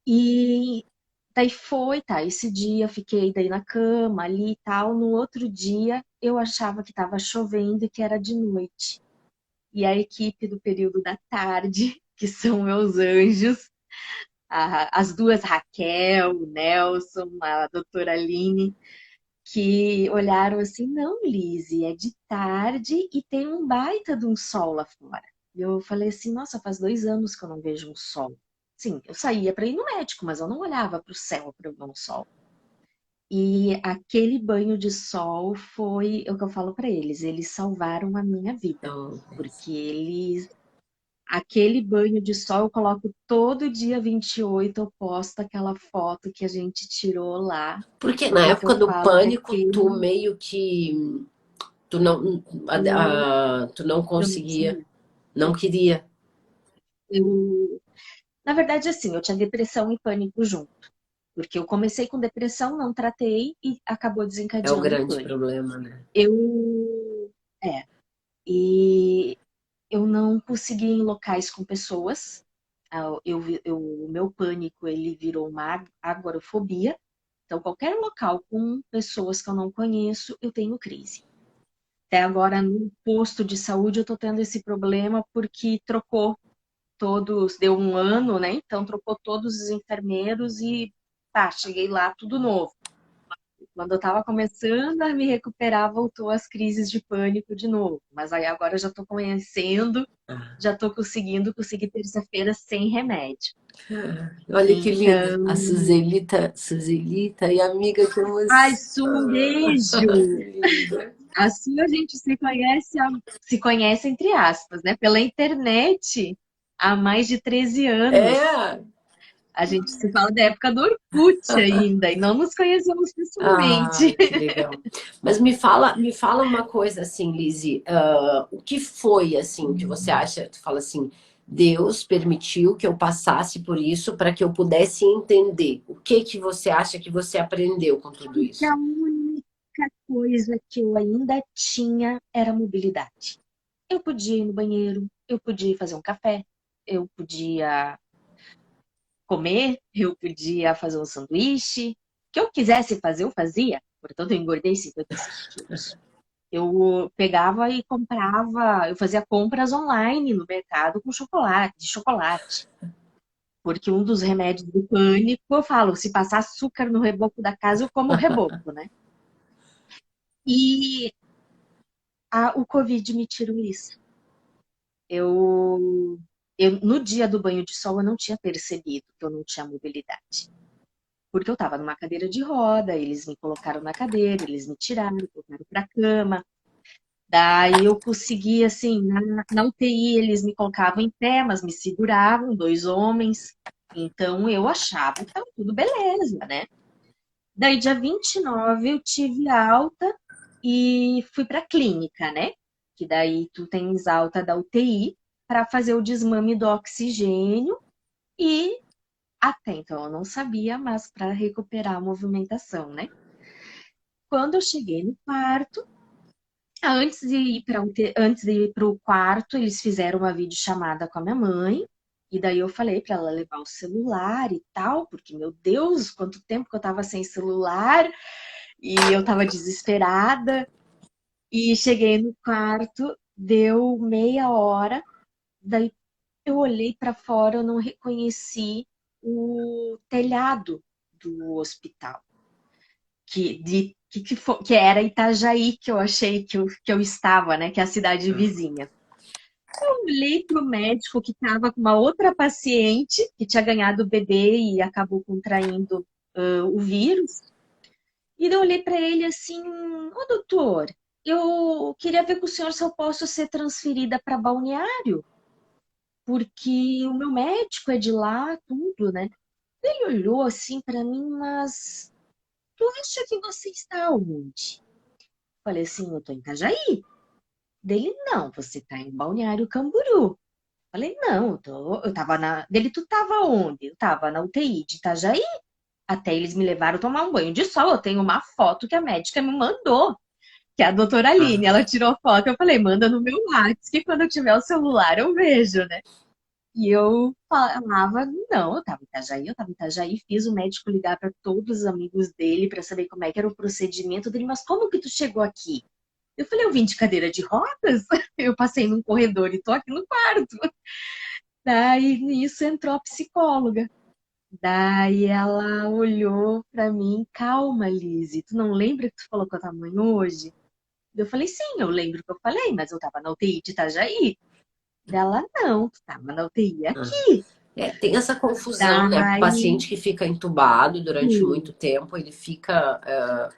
E daí tá. Esse dia eu fiquei daí na cama ali e tal. No outro dia eu achava que estava chovendo e que era de noite. E a equipe do período da tarde, que são meus anjos, as duas Raquel, o Nelson, a doutora Aline, que olharam assim, não, Lizzie, é de tarde e tem um baita de um sol lá fora. E eu falei assim, nossa, faz 2 anos que eu não vejo um sol. Sim, eu saía para ir no médico, mas eu não olhava para o céu para ver um sol. E aquele banho de sol foi o que eu falo para eles salvaram a minha vida, Então, porque aquele banho de sol eu coloco todo dia 28, eu posto aquela foto que a gente tirou lá, porque na porque época eu do falo que pânico, tu aquele meio que. Tu não, eu tu não Eu não conseguia, conseguia. não queria. Eu, na verdade, assim, eu tinha depressão e pânico junto. Porque eu comecei com depressão, não tratei e acabou É o desencadeando o grande pânico. problema, né? Eu, é, e eu não conseguia ir em locais com pessoas. O meu pânico, ele virou uma agorafobia. Então, qualquer local com pessoas que eu não conheço, eu tenho crise. Até agora, no posto de saúde, eu tô tendo esse problema porque trocou todos, deu um ano, né? Então trocou todos os enfermeiros e pá, cheguei lá tudo novo. Quando eu tava começando a me recuperar, voltou as crises de pânico de novo. Mas aí agora eu já tô conhecendo, já tô conseguir terça-feira sem remédio. Olha que linda. A Então, Suzelita e amiga que ai, emoção. Su, um beijo! Que linda. A Su a gente se conhece entre aspas, né? Pela internet há mais de 13 anos. É. A gente se fala da época do Orkut ainda e não nos conhecemos pessoalmente. Ai, que legal. Mas me fala uma coisa assim, Lizzy, o que foi assim que você acha, tu fala assim, Deus permitiu que eu passasse por isso para que eu pudesse entender. O que que você acha que você aprendeu com tudo Que a isso? única coisa que eu ainda tinha era mobilidade. Eu podia ir no banheiro, eu podia fazer um café, eu podia comer, eu podia fazer um sanduíche. O que eu quisesse fazer, eu fazia. Portanto, eu engordei 55 quilos. Eu pegava e comprava, eu fazia compras online no mercado com chocolate, de chocolate. Porque um dos remédios do pânico, eu falo, se passar açúcar no reboco da casa, eu como o reboco, né? E o Covid me tirou isso. Eu, no dia do banho de sol, eu não tinha percebido que eu não tinha mobilidade. Porque eu estava numa cadeira de roda, eles me colocaram na cadeira, eles me tiraram, colocaram para cama. Daí eu consegui, assim, na UTI eles me colocavam em pé, mas me seguravam, dois homens. Então eu achava que estava tudo beleza, né? Daí, dia 29 eu tive alta e fui para a clínica, né? Que daí tu tens alta da UTI para fazer o desmame do oxigênio e até então eu não sabia, mas para recuperar a movimentação, né? Quando eu cheguei no quarto, antes de ir para o quarto, eles fizeram uma videochamada com a minha mãe. E daí eu falei para ela levar o celular e tal, porque, meu Deus, quanto tempo que eu tava sem celular. E eu tava desesperada. E cheguei no quarto, deu meia hora. Daí eu olhei para fora, eu não reconheci o telhado do hospital. Que era Itajaí, que eu achei que eu estava, né? Que é a cidade vizinha. Eu olhei para o médico que estava com uma outra paciente que tinha ganhado o bebê e acabou contraindo o vírus. E eu olhei para ele assim: Ô doutor, eu queria ver com o senhor se eu posso ser transferida para Balneário, porque o meu médico é de lá, tudo, né? Ele olhou assim para mim, mas tu acha que você está onde? Falei assim: eu tô em Itajaí. Dele, não, você tá em Balneário Camboriú. Falei, não, eu tava na. Dele, tu tava onde? Eu tava na UTI de Itajaí. Até eles me levaram tomar um banho de sol. Eu tenho uma foto que a médica me mandou, que é a doutora Aline. Ela tirou foto. Eu falei, manda no meu WhatsApp, que quando eu tiver o celular eu vejo, né? E eu falava, não, eu tava em Itajaí, fiz o médico ligar para todos os amigos dele para saber como é que era o procedimento dele, mas como que tu chegou aqui? Eu falei, eu vim de cadeira de rodas, eu passei num corredor e tô aqui no quarto. Daí nisso entrou a psicóloga. Daí ela olhou pra mim, calma, Lizzy, tu não lembra que tu falou com a tua mãe hoje? Eu falei, sim, eu lembro que eu falei, mas eu tava na UTI de Itajaí. Dela, não, tu tava na UTI aqui. É, tem essa confusão, né? O Daí, paciente que fica entubado durante muito tempo, ele fica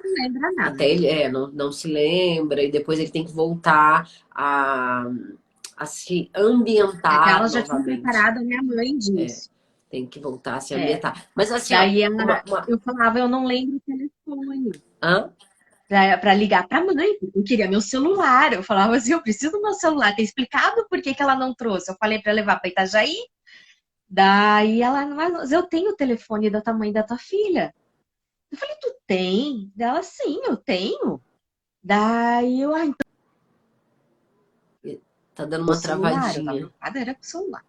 não lembra até nada. ele não se lembra e depois ele tem que voltar a se Até ambientar elas já tinham novamente. preparado a minha mãe É, disso. tem que voltar a se É. ambientar. Mas assim, ó, Daí uma... eu falava, eu não lembro o telefone. Hã? Pra ligar pra mãe, porque eu queria meu celular. Eu falava assim, eu preciso do meu celular. Tem explicado por que que ela não trouxe. Eu falei pra levar pra Itajaí. Daí ela, mas eu tenho o telefone da tua mãe e da tua filha. Eu falei, tu tem? Dela, sim, eu tenho. Daí eu, então, Tá dando o uma celular. Eu tava travadinha. preocupada, era com o celular.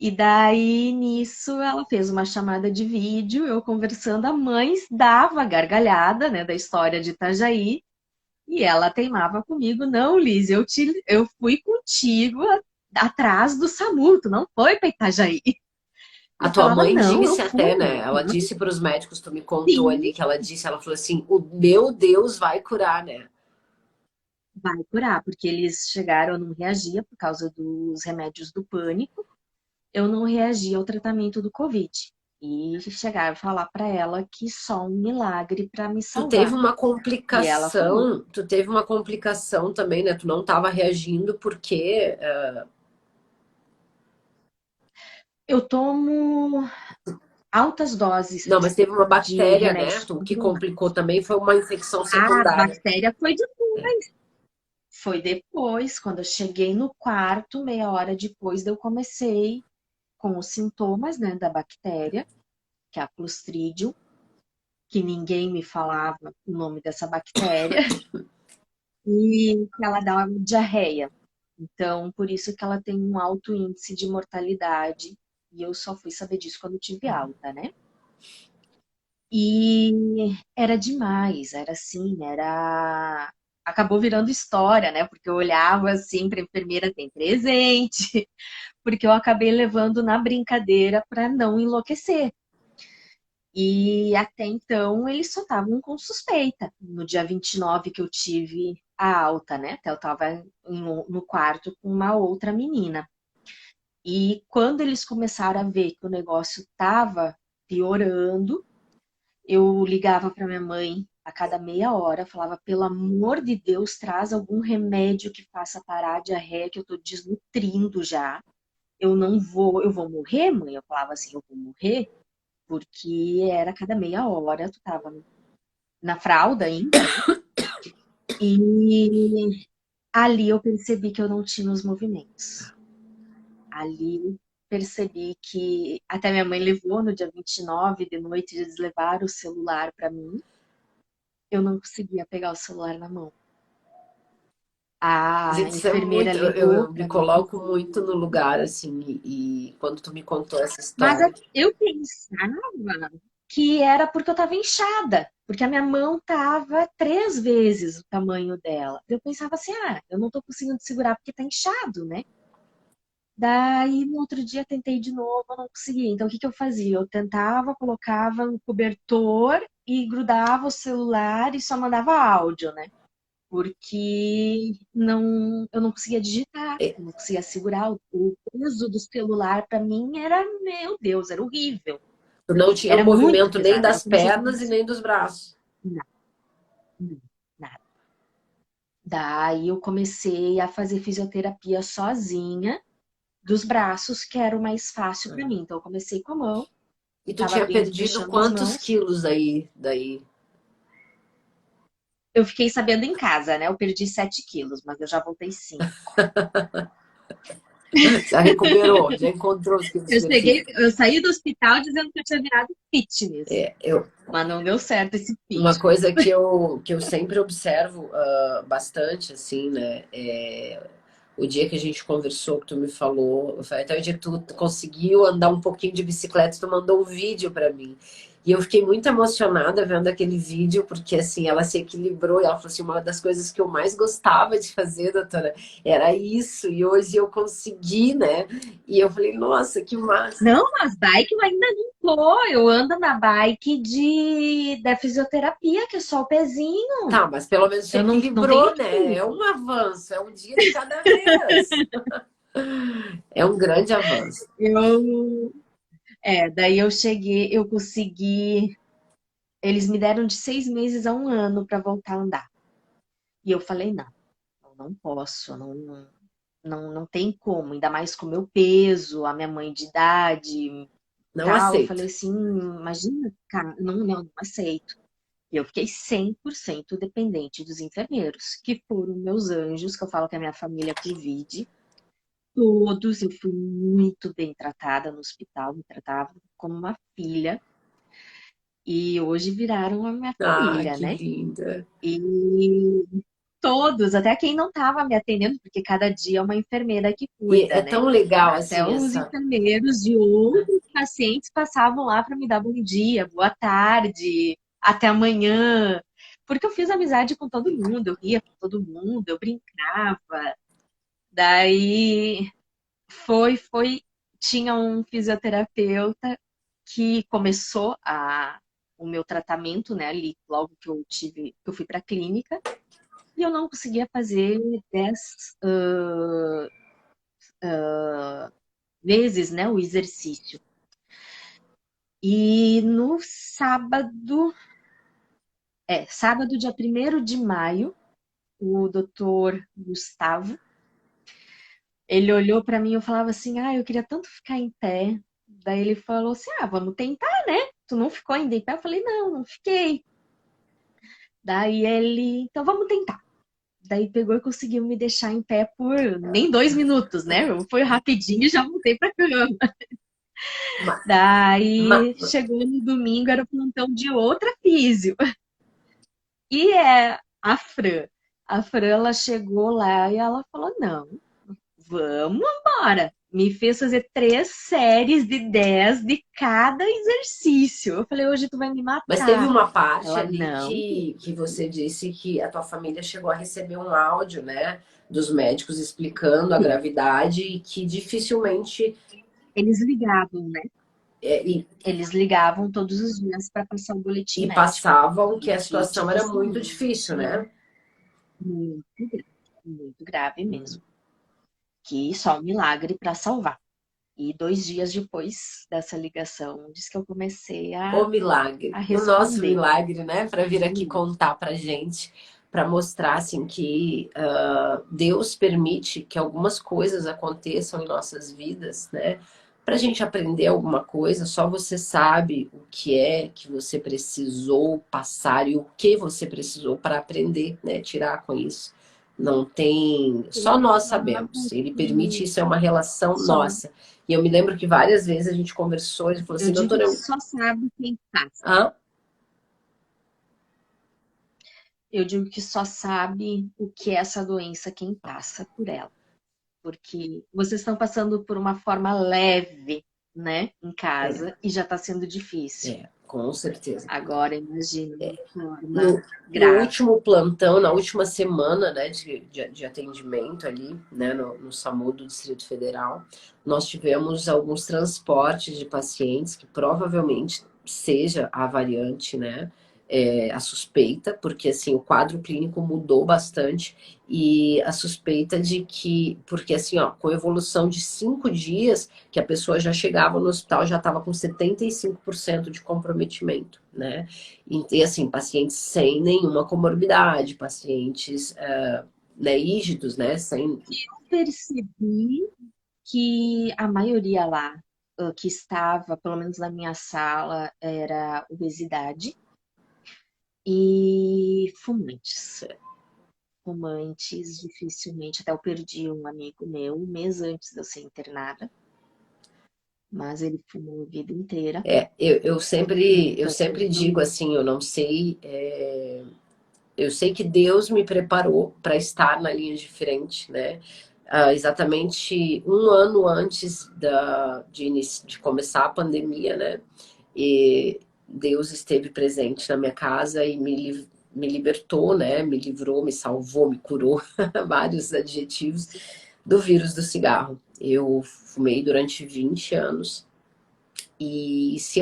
E daí, nisso, ela fez uma chamada de vídeo, eu conversando, a mãe dava gargalhada, né, da história de Itajaí, e ela teimava comigo, não, Liz, eu fui contigo atrás do SAMU, tu não foi para Itajaí. A Eu tua falava, mãe não, eu disse fui. até, né? Ela disse para os médicos, tu me contou Sim, ali que ela disse, ela falou assim, o meu Deus vai curar, né? vai curar, porque eles chegaram, eu não reagia por causa dos remédios do pânico, eu não reagia ao tratamento do Covid. E chegaram a falar para ela que só um milagre para me salvar. E ela falou: Tu teve uma complicação também, né? Tu não estava reagindo porque eu tomo altas doses não, mas teve uma de bactéria, né? remédios O que complicou controlados. também foi uma infecção A secundária. bactéria foi depois, quando eu cheguei no quarto, meia hora depois, eu comecei com os sintomas, né, da bactéria, que é a Clostridium, que ninguém me falava o nome dessa bactéria, e que ela dá uma diarreia. Então, por isso que ela tem um alto índice de mortalidade, e eu só fui saber disso quando tive alta, né? E era demais, era assim, era. Acabou virando história, né? Porque eu olhava assim para a enfermeira, tem presente, porque eu acabei levando na brincadeira para não enlouquecer. E até então eles só estavam com suspeita. No dia 29 que eu tive a alta, né? Até eu estava no quarto com uma outra menina. E quando eles começaram a ver que o negócio estava piorando, eu ligava para minha mãe a cada meia hora, falava: pelo amor de Deus, traz algum remédio que faça parar a diarreia, que eu tô desnutrindo já. Eu vou morrer, mãe? Eu falava assim: eu vou morrer, porque era a cada meia hora, tu tava na fralda ainda, né? E ali eu percebi que eu não tinha os movimentos. Ali percebi que até minha mãe levou no dia 29 de noite, eles levaram o celular para mim. Eu não conseguia pegar o celular na mão. A Gente, isso é enfermeira muito. ligou Eu me para mim, coloco muito no lugar, assim, e quando tu me contou essa mas história. eu pensava que era porque eu estava inchada, porque a minha mão estava 3 vezes o tamanho dela. Eu pensava assim, eu não estou conseguindo segurar porque está inchado, né? Daí, no outro dia, tentei de novo, eu não conseguia. Então, o que que eu fazia? Eu tentava, colocava um cobertor e grudava o celular e só mandava áudio, né? Porque eu não conseguia digitar, É, eu não conseguia segurar. O peso do celular para mim era, meu Deus, era horrível. tu não tinha o Era muito movimento nem pesado, era das como se eu pernas e tivesse. nem dos braços. Não, não, nada. Daí eu comecei a fazer fisioterapia sozinha, dos braços, que era o mais fácil para mim. Então eu comecei com a mão, E tu estava tinha abrindo e perdido fechando as quantos mãos. quilos aí, daí? Eu fiquei sabendo em casa, né? Eu perdi 7 quilos, mas eu já voltei 5. Já recuperou, já encontrou os quilos perdidos. Eu saí do hospital dizendo que eu tinha virado fitness, É, eu, mas não deu certo esse uma fitness. coisa que eu sempre observo bastante, assim, né? O dia que a gente conversou, que tu me falou, foi até o dia que tu conseguiu andar um pouquinho de bicicleta, tu mandou um vídeo para mim. E eu fiquei muito emocionada vendo aquele vídeo, porque assim, ela se equilibrou e ela falou assim, uma das coisas que eu mais gostava de fazer, doutora, era isso. E hoje eu consegui, né? E eu falei, nossa, que massa. Não, as bike eu ainda não tô. Eu ando na bike da fisioterapia, que é só o pezinho. Tá, mas pelo menos se Eu não tenho equilibrou, né? É equilíbrio. um avanço, é um dia de cada vez. É um grande avanço. Eu, daí eu cheguei, eu consegui. Eles me deram de 6 meses a um ano para voltar a andar. E eu falei, não, eu não posso, não tem como, ainda mais com o meu peso, a minha mãe de idade, Não tal. Eu falei aceito. assim, imagina, cara, não aceito. E eu fiquei 100% dependente dos enfermeiros, que foram meus anjos, que eu falo que a minha família é Covid. Todos eu fui muito bem tratada no hospital, me tratavam como uma filha. E hoje viraram a minha Ah, família, que né? linda. E todos, até quem não estava me atendendo, porque cada dia é uma enfermeira que E cuida, é né? tão legal, Até assim, os essa... enfermeiros de outros pacientes passavam lá para me dar bom dia, boa tarde, até amanhã. Porque eu fiz amizade com todo mundo, eu ria com todo mundo, eu brincava. Daí foi, tinha um fisioterapeuta que começou o meu tratamento, né, ali logo que eu fui para a clínica, e eu não conseguia fazer 10 vezes, né, o exercício. E no sábado, dia 1º de maio, o doutor Gustavo, ele olhou para mim e eu falava assim, eu queria tanto ficar em pé. Daí ele falou assim, vamos tentar, né? Tu não ficou ainda em pé? Eu falei, não, não fiquei. Daí ele, então vamos tentar. Daí pegou e conseguiu me deixar em pé por nem 2 minutos, né? Foi rapidinho e já voltei pra cama. ma- ma- Daí chegou no domingo, era o plantão de outra físio. E é a Fran. A Fran, ela chegou lá e ela falou: não, vamos embora. Me fez fazer 3 séries de 10 de cada exercício. Eu falei: hoje tu vai me Mas teve matar. uma parte Ela: ali não. que você disse que a tua família chegou a receber um áudio, né, dos médicos explicando a gravidade e que dificilmente Eles ligavam, né? é, e, Eles ligavam todos os dias para passar o boletim e médico. passavam que a Que situação era muito difícil, dificilmente, né? muito grave mesmo. Que só um milagre para salvar. E 2 dias depois dessa ligação, diz que eu comecei O a milagre, o nosso responder. milagre, né, para vir aqui contar pra gente, para mostrar assim que Deus permite que algumas coisas aconteçam em nossas vidas, né? Para a gente aprender alguma coisa, só você sabe o que é que você precisou passar e o que você precisou para aprender, né? Tirar com isso. Não tem. Só Ele nós falava sabemos. Ele permite que isso, é uma relação só, nossa. E eu me lembro que várias vezes a gente conversou, ele falou eu assim, digo doutora, que só sabe quem passa. hã? Eu digo que só sabe o que é essa doença quem passa por ela. Porque vocês estão passando por uma forma leve, né, em É, casa, e já está sendo difícil. com certeza. Agora, imagina uma No, forma no grave. último plantão, na última semana, né, de atendimento ali, né, no SAMU do Distrito Federal, nós tivemos alguns transportes de pacientes que provavelmente seja a variante, né, a suspeita, porque assim, o quadro clínico mudou bastante e a suspeita de que, porque assim, ó, com evolução de 5 dias, que a pessoa já chegava no hospital, já estava com 75% de comprometimento, né? E assim, pacientes sem nenhuma comorbidade, pacientes né, rígidos, né? Sem... Percebi que a maioria lá que estava, pelo menos na minha sala, era obesidade e fumantes. Fumantes, dificilmente, até eu perdi um amigo meu um mês antes de eu ser internada, mas ele fumou a vida inteira. Eu Então, sempre digo assim, eu não sei, eu sei que Deus me preparou para estar na linha de frente, né? Exatamente um ano antes de começar a pandemia, né? E Deus esteve presente na minha casa e me libertou, né? Me livrou, me salvou, me curou, vários adjetivos do vírus do cigarro. Eu fumei durante 20 anos e se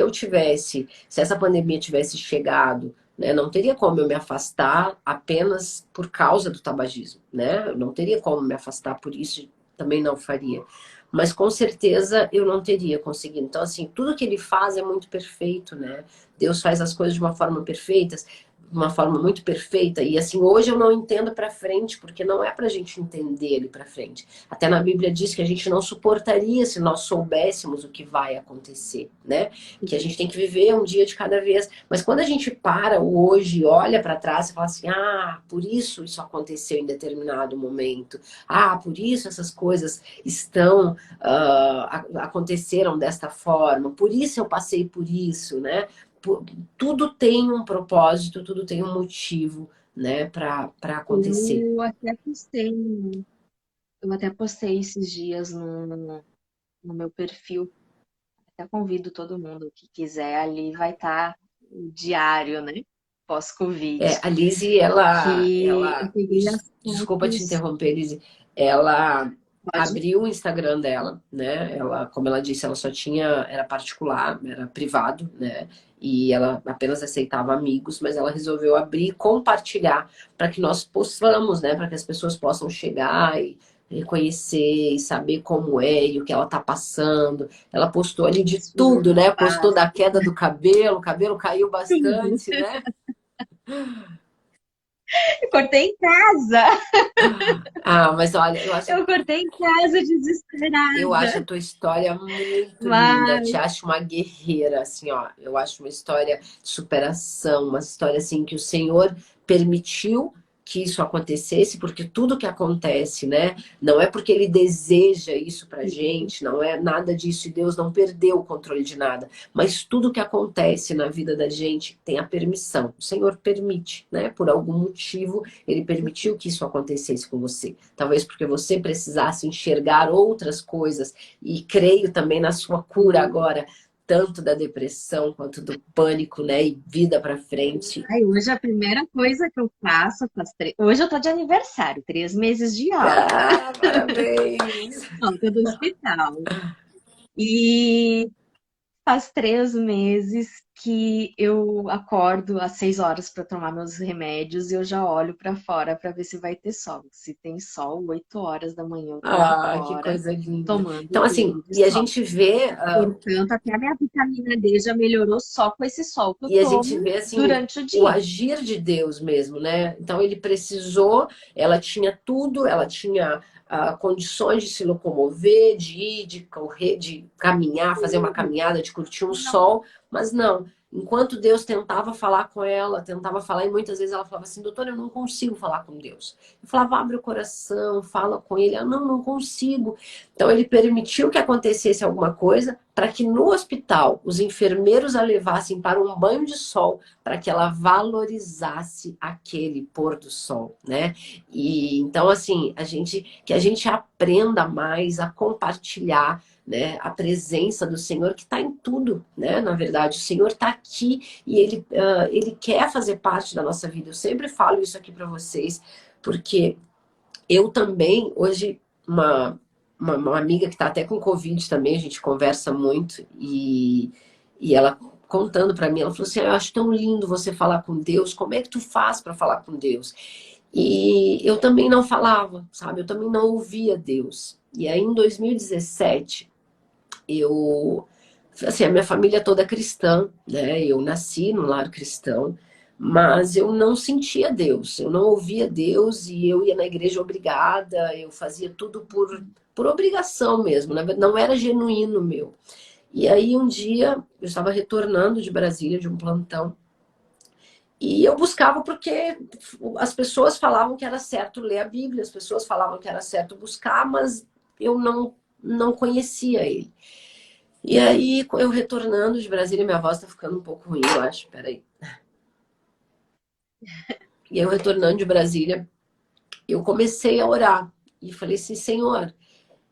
essa pandemia tivesse chegado, né, não teria como eu me afastar apenas por causa do tabagismo, né? Eu não teria como me afastar por isso, também não faria. Mas com certeza eu não teria conseguido. Então, assim, tudo que ele faz é muito perfeito, né? Deus faz as coisas de uma forma muito perfeita. E assim, hoje eu não entendo para frente, porque não é pra gente entender ele para frente. Até na Bíblia diz que a gente não suportaria se nós soubéssemos o que vai acontecer, né? Que a gente tem que viver um dia de cada vez. Mas quando a gente para o hoje e olha para trás e fala assim, por isso aconteceu em determinado momento. Por isso essas coisas aconteceram desta forma. Por isso eu passei por isso, né? Tudo tem um propósito, tudo tem um motivo, né, para acontecer. Eu até postei esses dias no meu perfil. Até convido todo mundo que quiser, ali vai estar o diário, né? Pós-Covid. A Lizzie, Que eu peguei as desculpa te fotos. interromper, Lizzie, ela Pode? abriu o Instagram dela, né? Ela, como ela disse, ela só tinha, era particular, era privado, né? E ela apenas aceitava amigos, mas ela resolveu abrir e compartilhar para que nós possamos, né? Para que as pessoas possam chegar e reconhecer e saber como é e o que ela tá passando. Ela postou ali de Isso, tudo, né? Postou da básico. queda do cabelo, o cabelo caiu Tudo. bastante, né? Eu cortei em casa. Ah, mas olha, Eu cortei em casa eu acho a desesperada. tua história muito linda. Te Mas, acho uma guerreira, assim, ó. Eu acho uma história de superação, uma história assim que o Senhor permitiu que isso acontecesse, porque tudo que acontece, né, não é porque ele deseja isso pra gente, não é nada disso, e Deus não perdeu o controle de nada, mas tudo que acontece na vida da gente tem a permissão. O Senhor permite, né? Por algum motivo, ele permitiu que isso acontecesse com você. Talvez porque você precisasse enxergar outras coisas. E creio também na sua cura agora, tanto da depressão quanto do pânico, né? E vida para frente. ai, hoje a primeira coisa que eu faço, hoje eu tô de aniversário, 3 meses de alta. Ah, parabéns! Alta do hospital. E faz 3 meses que eu acordo às 6 horas para tomar meus remédios e eu já olho para fora para ver se vai ter sol. Se tem sol, 8 horas da manhã eu tô lá Ah, que fora coisa linda. tomando Então, assim, banho de e a sol. gente vê, Portanto, até a minha vitamina D já melhorou só com esse sol que eu e a gente tomo vê assim durante o o dia. agir de Deus mesmo, né? Então ele precisou, ela tinha tudo, ela tinha condições de se locomover, de ir, de correr, de caminhar, fazer uma caminhada, de curtir um Não, sol, mas não. Enquanto Deus tentava falar com ela, tentava falar, e muitas vezes ela falava assim, doutora, eu não consigo falar com Deus. Eu falava, abre o coração, fala com ele. Ela, não, não consigo. Então ele permitiu que acontecesse alguma coisa para que no hospital os enfermeiros a levassem para um banho de sol, para que ela valorizasse aquele pôr do sol, né? E então assim, que a gente aprenda mais a compartilhar, né, a presença do Senhor que está em tudo, né? Na verdade, o Senhor está aqui e ele quer fazer parte da nossa vida. Eu sempre falo isso aqui para vocês, porque eu também, hoje, uma amiga que está até com Covid também, a gente conversa muito, e ela contando para mim, ela falou assim, eu acho tão lindo você falar com Deus, como é que tu faz para falar com Deus? E eu também não falava, sabe? Eu também não ouvia Deus. E aí, em 2017, eu assim, a minha família toda é cristã, né? Eu nasci no lar cristão, mas eu não sentia Deus, eu não ouvia Deus e eu ia na igreja obrigada, eu fazia tudo por obrigação mesmo, né? Não era genuíno meu. E aí um dia eu estava retornando de Brasília de um plantão e eu buscava porque as pessoas falavam que era certo ler a Bíblia, as pessoas falavam que era certo buscar, mas eu não conhecia ele. E aí, eu retornando de Brasília, minha voz tá ficando um pouco ruim, eu acho. Peraí. E eu retornando de Brasília, eu comecei a orar. E falei assim, Senhor,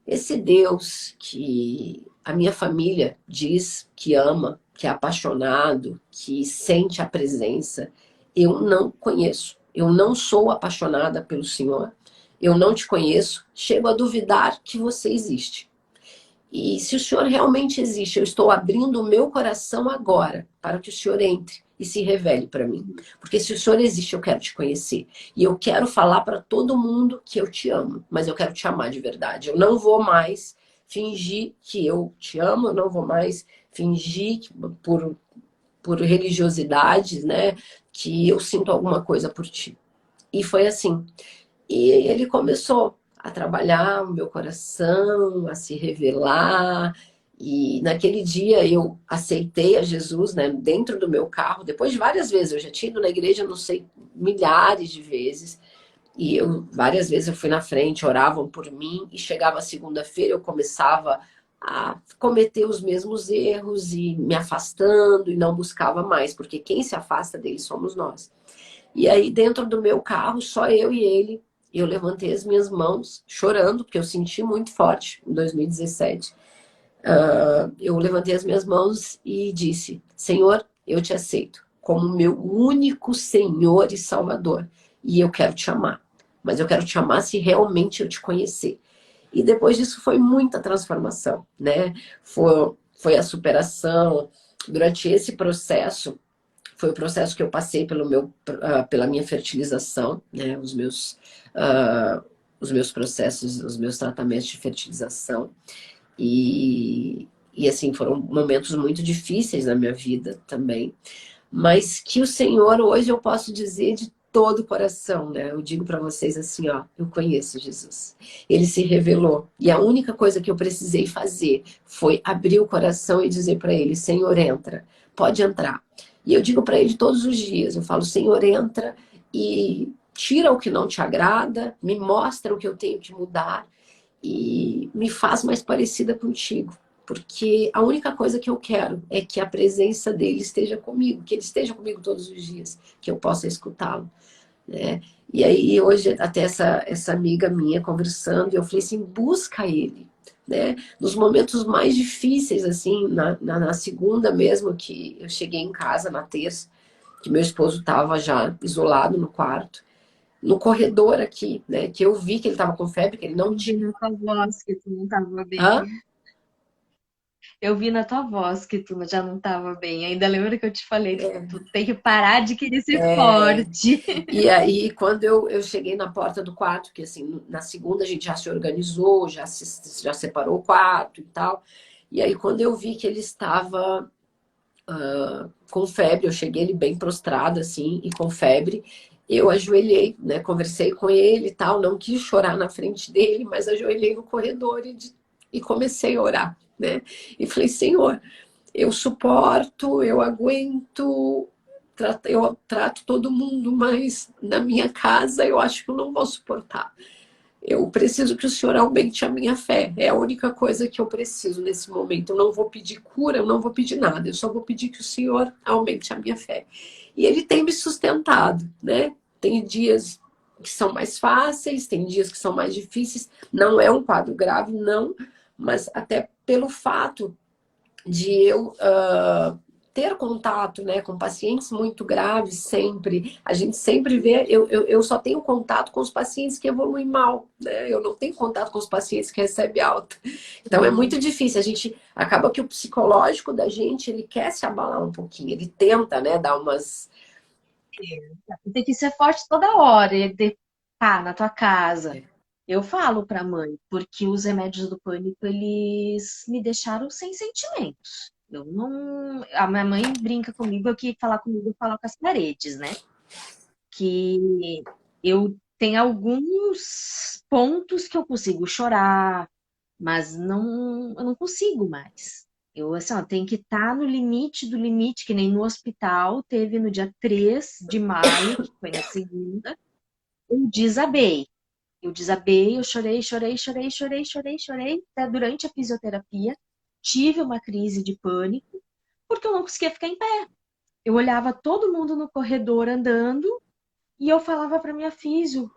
esse Deus que a minha família diz que ama, que é apaixonado, que sente a presença, eu não conheço. Eu não sou apaixonada pelo Senhor. Eu não te conheço. Chego a duvidar que você existe. E se o Senhor realmente existe, eu estou abrindo o meu coração agora para que o Senhor entre e se revele para mim. Porque se o Senhor existe, eu quero te conhecer. E eu quero falar para todo mundo que eu te amo, mas eu quero te amar de verdade. Eu não vou mais fingir que eu te amo, eu não vou mais fingir que, por religiosidade, né, que eu sinto alguma coisa por ti. E foi assim. E ele começou a trabalhar o meu coração, a se revelar. E naquele dia eu aceitei a Jesus, né, dentro do meu carro, depois de várias vezes. Eu já tinha ido na igreja, não sei, milhares de vezes. E eu, várias vezes eu fui na frente, oravam por mim. E chegava a segunda-feira, eu começava a cometer os mesmos erros e me afastando e não buscava mais. Porque quem se afasta dele somos nós. E aí, dentro do meu carro, só eu e ele, eu levantei as minhas mãos, chorando, porque eu senti muito forte em 2017. Eu levantei as minhas mãos e disse: Senhor, eu te aceito como meu único Senhor e Salvador. E eu quero te amar. Mas eu quero te amar se realmente eu te conhecer. E depois disso foi muita transformação, né? Foi a superação. Durante esse processo, foi o processo que eu passei pela minha fertilização, né? Os meus processos, os meus tratamentos de fertilização. E assim, foram momentos muito difíceis na minha vida também. Mas que o Senhor, hoje eu posso dizer de todo o coração, né? Eu digo para vocês assim, ó, eu conheço Jesus. Ele se revelou. E a única coisa que eu precisei fazer foi abrir o coração e dizer para ele: Senhor, entra, pode entrar. E eu digo para ele todos os dias, eu falo: Senhor, entra e tira o que não te agrada, me mostra o que eu tenho que mudar e me faz mais parecida contigo. Porque a única coisa que eu quero é que a presença dele esteja comigo, que ele esteja comigo todos os dias, que eu possa escutá-lo, né? E aí hoje até essa amiga minha conversando, eu falei assim: busca ele, né? Nos momentos mais difíceis, assim, na segunda mesmo, que eu cheguei em casa, na terça, que meu esposo estava já isolado no quarto, no corredor aqui, né? Que eu vi que ele estava com febre, que ele não Eu vi tinha. na tua voz que tu não estava bem. Hã? Eu vi na tua voz que tu já não estava bem. Ainda lembra que eu te falei, tu tem que parar de querer ser forte. E aí, quando eu cheguei na porta do quarto, que assim, na segunda a gente já se organizou, já separou o quarto e tal. E aí, quando eu vi que ele estava com febre, eu cheguei ele bem prostrado, assim, e com febre, eu ajoelhei, né? Conversei com ele e tal, não quis chorar na frente dele, mas ajoelhei no corredor e comecei a orar, né? E falei: Senhor, eu suporto, eu aguento, eu trato todo mundo, mas na minha casa eu acho que eu não vou suportar. Eu preciso que o Senhor aumente a minha fé. É a única coisa que eu preciso nesse momento. Eu não vou pedir cura, eu não vou pedir nada. Eu só vou pedir que o Senhor aumente a minha fé. E Ele tem me sustentado, né? Tem dias que são mais fáceis, tem dias que são mais difíceis. Não é um quadro grave, não. Mas até pelo fato de eu ter contato, né, com pacientes muito graves sempre. A gente sempre vê, eu só tenho contato com os pacientes que evoluem mal, né? Eu não tenho contato com os pacientes que recebem alta. Então é muito difícil. A gente acaba que o psicológico da gente, ele quer se abalar um pouquinho, ele tenta, né, dar umas. Tem que ser forte toda hora, tá na tua casa. Eu falo pra mãe, porque os remédios do pânico, eles me deixaram sem sentimentos. Eu não. A minha mãe brinca comigo que falar comigo é falar com as paredes, né? Que eu tenho alguns pontos que eu consigo chorar, mas não, eu não consigo mais. Eu, assim, ó, tenho que estar no limite do limite, que nem no hospital, teve no dia 3 de maio, que foi na segunda, eu desabei. Eu desabei, eu chorei, chorei, chorei, chorei, chorei, chorei, até durante a fisioterapia. Tive uma crise de pânico, porque eu não conseguia ficar em pé. Eu olhava todo mundo no corredor andando e eu falava para minha fisio,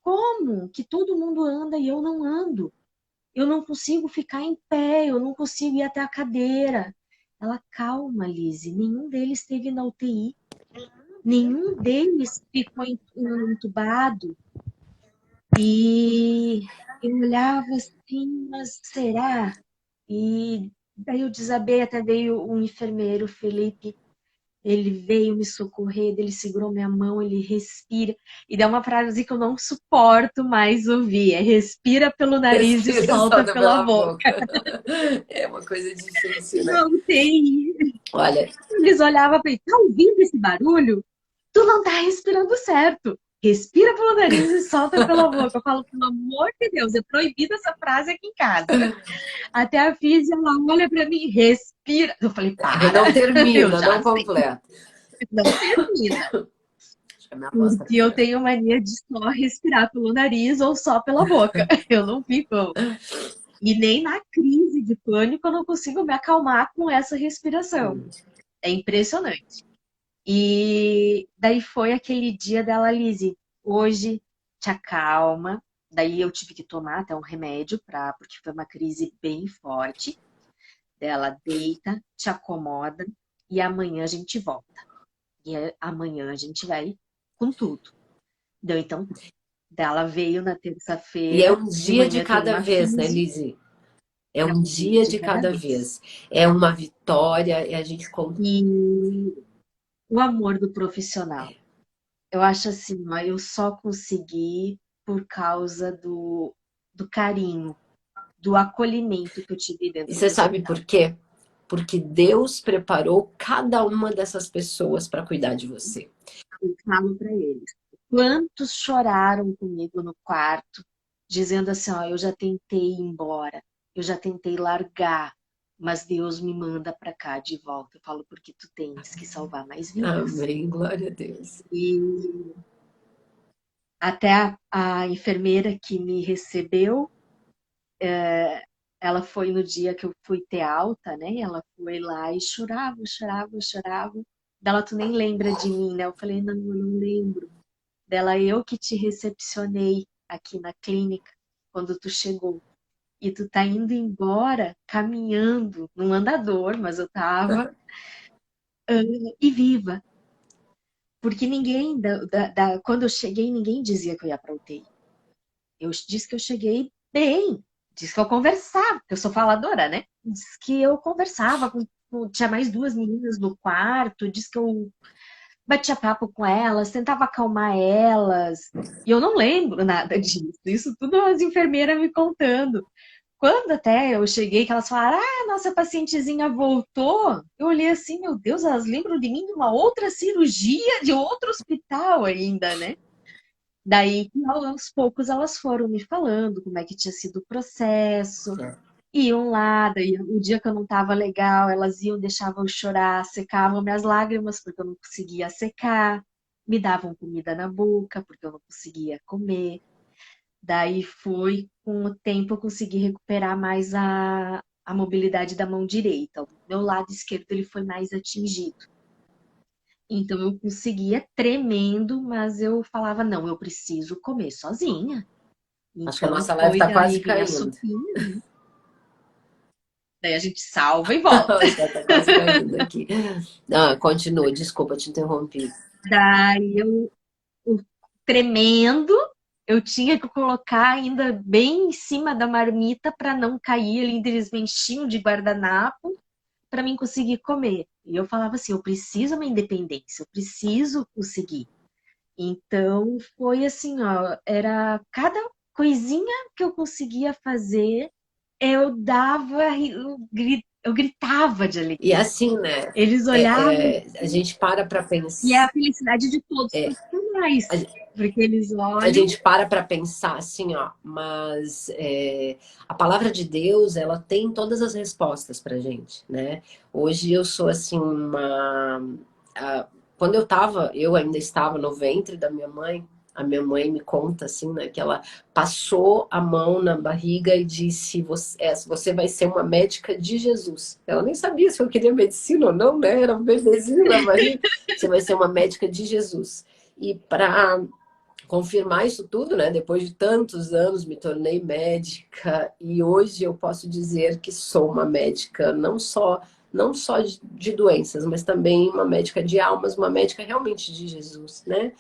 como que todo mundo anda e eu não ando? Eu não consigo ficar em pé, eu não consigo ir até a cadeira. Ela, calma, Lise, nenhum deles esteve na UTI, nenhum deles ficou entubado. E eu olhava assim, mas será? E daí eu desabei, até veio um enfermeiro, Felipe, ele veio me socorrer, ele segurou minha mão, ele respira. E dá uma frase que eu não suporto mais ouvir: é respira pelo nariz e Respira, solta solta pela pela boca. boca. É uma coisa difícil, né? Não tem. Olha, Eles olhavam para mim, tá ouvindo esse barulho? Tu não tá respirando certo. Respira pelo nariz e solta pela boca. Eu falo, pelo amor de Deus, é proibida essa frase aqui em casa. Até a física, ela olha para mim, respira. Eu falei, para, não eu termina, já não sei, completa. não termina. Acho que a minha voz tá Porque eu ficando. tenho mania de só respirar pelo nariz ou só pela boca. Eu não fico. E nem na crise de pânico eu não consigo me acalmar com essa respiração. É impressionante. E daí foi aquele dia dela, Lizzie, hoje te acalma. Daí eu tive que tomar até um remédio, porque foi uma crise bem forte. Dela deita, te acomoda e amanhã a gente volta. Amanhã a gente vai com tudo. Deu então tá. Dela veio na E é terça-feira, um de dia de manhã tem cada uma vez, né, físio, Lizzie? É é um um dia dia de de cada cada vez. vez. É uma vitória, é a gente... E o amor do profissional. Eu acho assim, ó, eu só consegui por causa do carinho, do acolhimento que eu tive E dentro você do sabe hospital. por quê? Porque Deus preparou cada uma dessas pessoas para cuidar de você. Eu falo para eles. Quantos choraram comigo no quarto, dizendo assim, ó, eu já tentei ir embora, eu já tentei largar, mas Deus me manda para cá de volta. Eu falo porque tu tens que salvar mais vidas. Amém, glória a Deus. E até a enfermeira que me recebeu, ela foi no dia que eu fui ter alta, né? Ela foi lá e chorava, chorava, chorava. Dela, tu nem lembra de mim, né? Eu falei, não, eu não lembro. Dela, eu que te recepcionei aqui na clínica quando tu chegou. E tu tá indo embora caminhando num andador, mas eu tava e viva. Porque ninguém, quando eu cheguei, ninguém dizia que eu ia pra UTI. Eu disse que eu cheguei bem, disse que eu conversava, porque eu sou faladora, né? Disse que eu conversava tinha mais duas meninas no quarto, disse que eu batia papo com elas, tentava acalmar elas. E eu não lembro nada disso. Isso tudo as enfermeiras me contando. Quando até eu cheguei, que elas falaram, ah, nossa pacientezinha voltou, eu olhei assim, meu Deus, elas lembram de mim de uma outra cirurgia, de outro hospital ainda, né? Daí, aos poucos, elas foram me falando como é que tinha sido o processo. Iam lá, daí o dia que eu não estava legal, elas iam, deixavam eu chorar, secavam minhas lágrimas, porque eu não conseguia secar, me davam comida na boca, porque eu não conseguia comer. Daí foi, com o tempo, eu consegui recuperar mais a mobilidade da mão direita. O meu lado esquerdo ele foi mais atingido. Então eu conseguia tremendo, mas eu falava, não, eu preciso comer sozinha. Acho que a Então nossa live foi está daí quase vem a caindo. sopinha, daí a gente salva e volta. Acho que ela está quase caindo aqui. Ah, continua, desculpa, te interrompi. Daí eu tremendo, eu tinha que colocar ainda bem em cima da marmita para não cair ali em desmentinho de guardanapo, para mim conseguir comer. E eu falava assim, eu preciso uma independência, eu preciso conseguir. Então foi assim, ó, era cada coisinha que eu conseguia fazer, eu dava, eu gritava de E alegria. assim, né? Eles olhavam A gente para para e é a pensar. felicidade de todos os profissionais, porque eles A olham. gente para pensar assim, ó, mas a palavra de Deus, ela tem todas as respostas pra gente, né? Hoje eu sou assim quando eu ainda estava no ventre da minha mãe, a minha mãe me conta assim, né, que ela passou a mão na barriga e disse: você vai ser uma médica de Jesus. Ela nem sabia se eu queria medicina ou não, né? Era um bebezinho na barriga. Você vai ser uma médica de Jesus. E para confirmar isso tudo, né? Depois de tantos anos me tornei médica e hoje eu posso dizer que sou uma médica não só de doenças, mas também uma médica de almas, uma médica realmente de Jesus, né?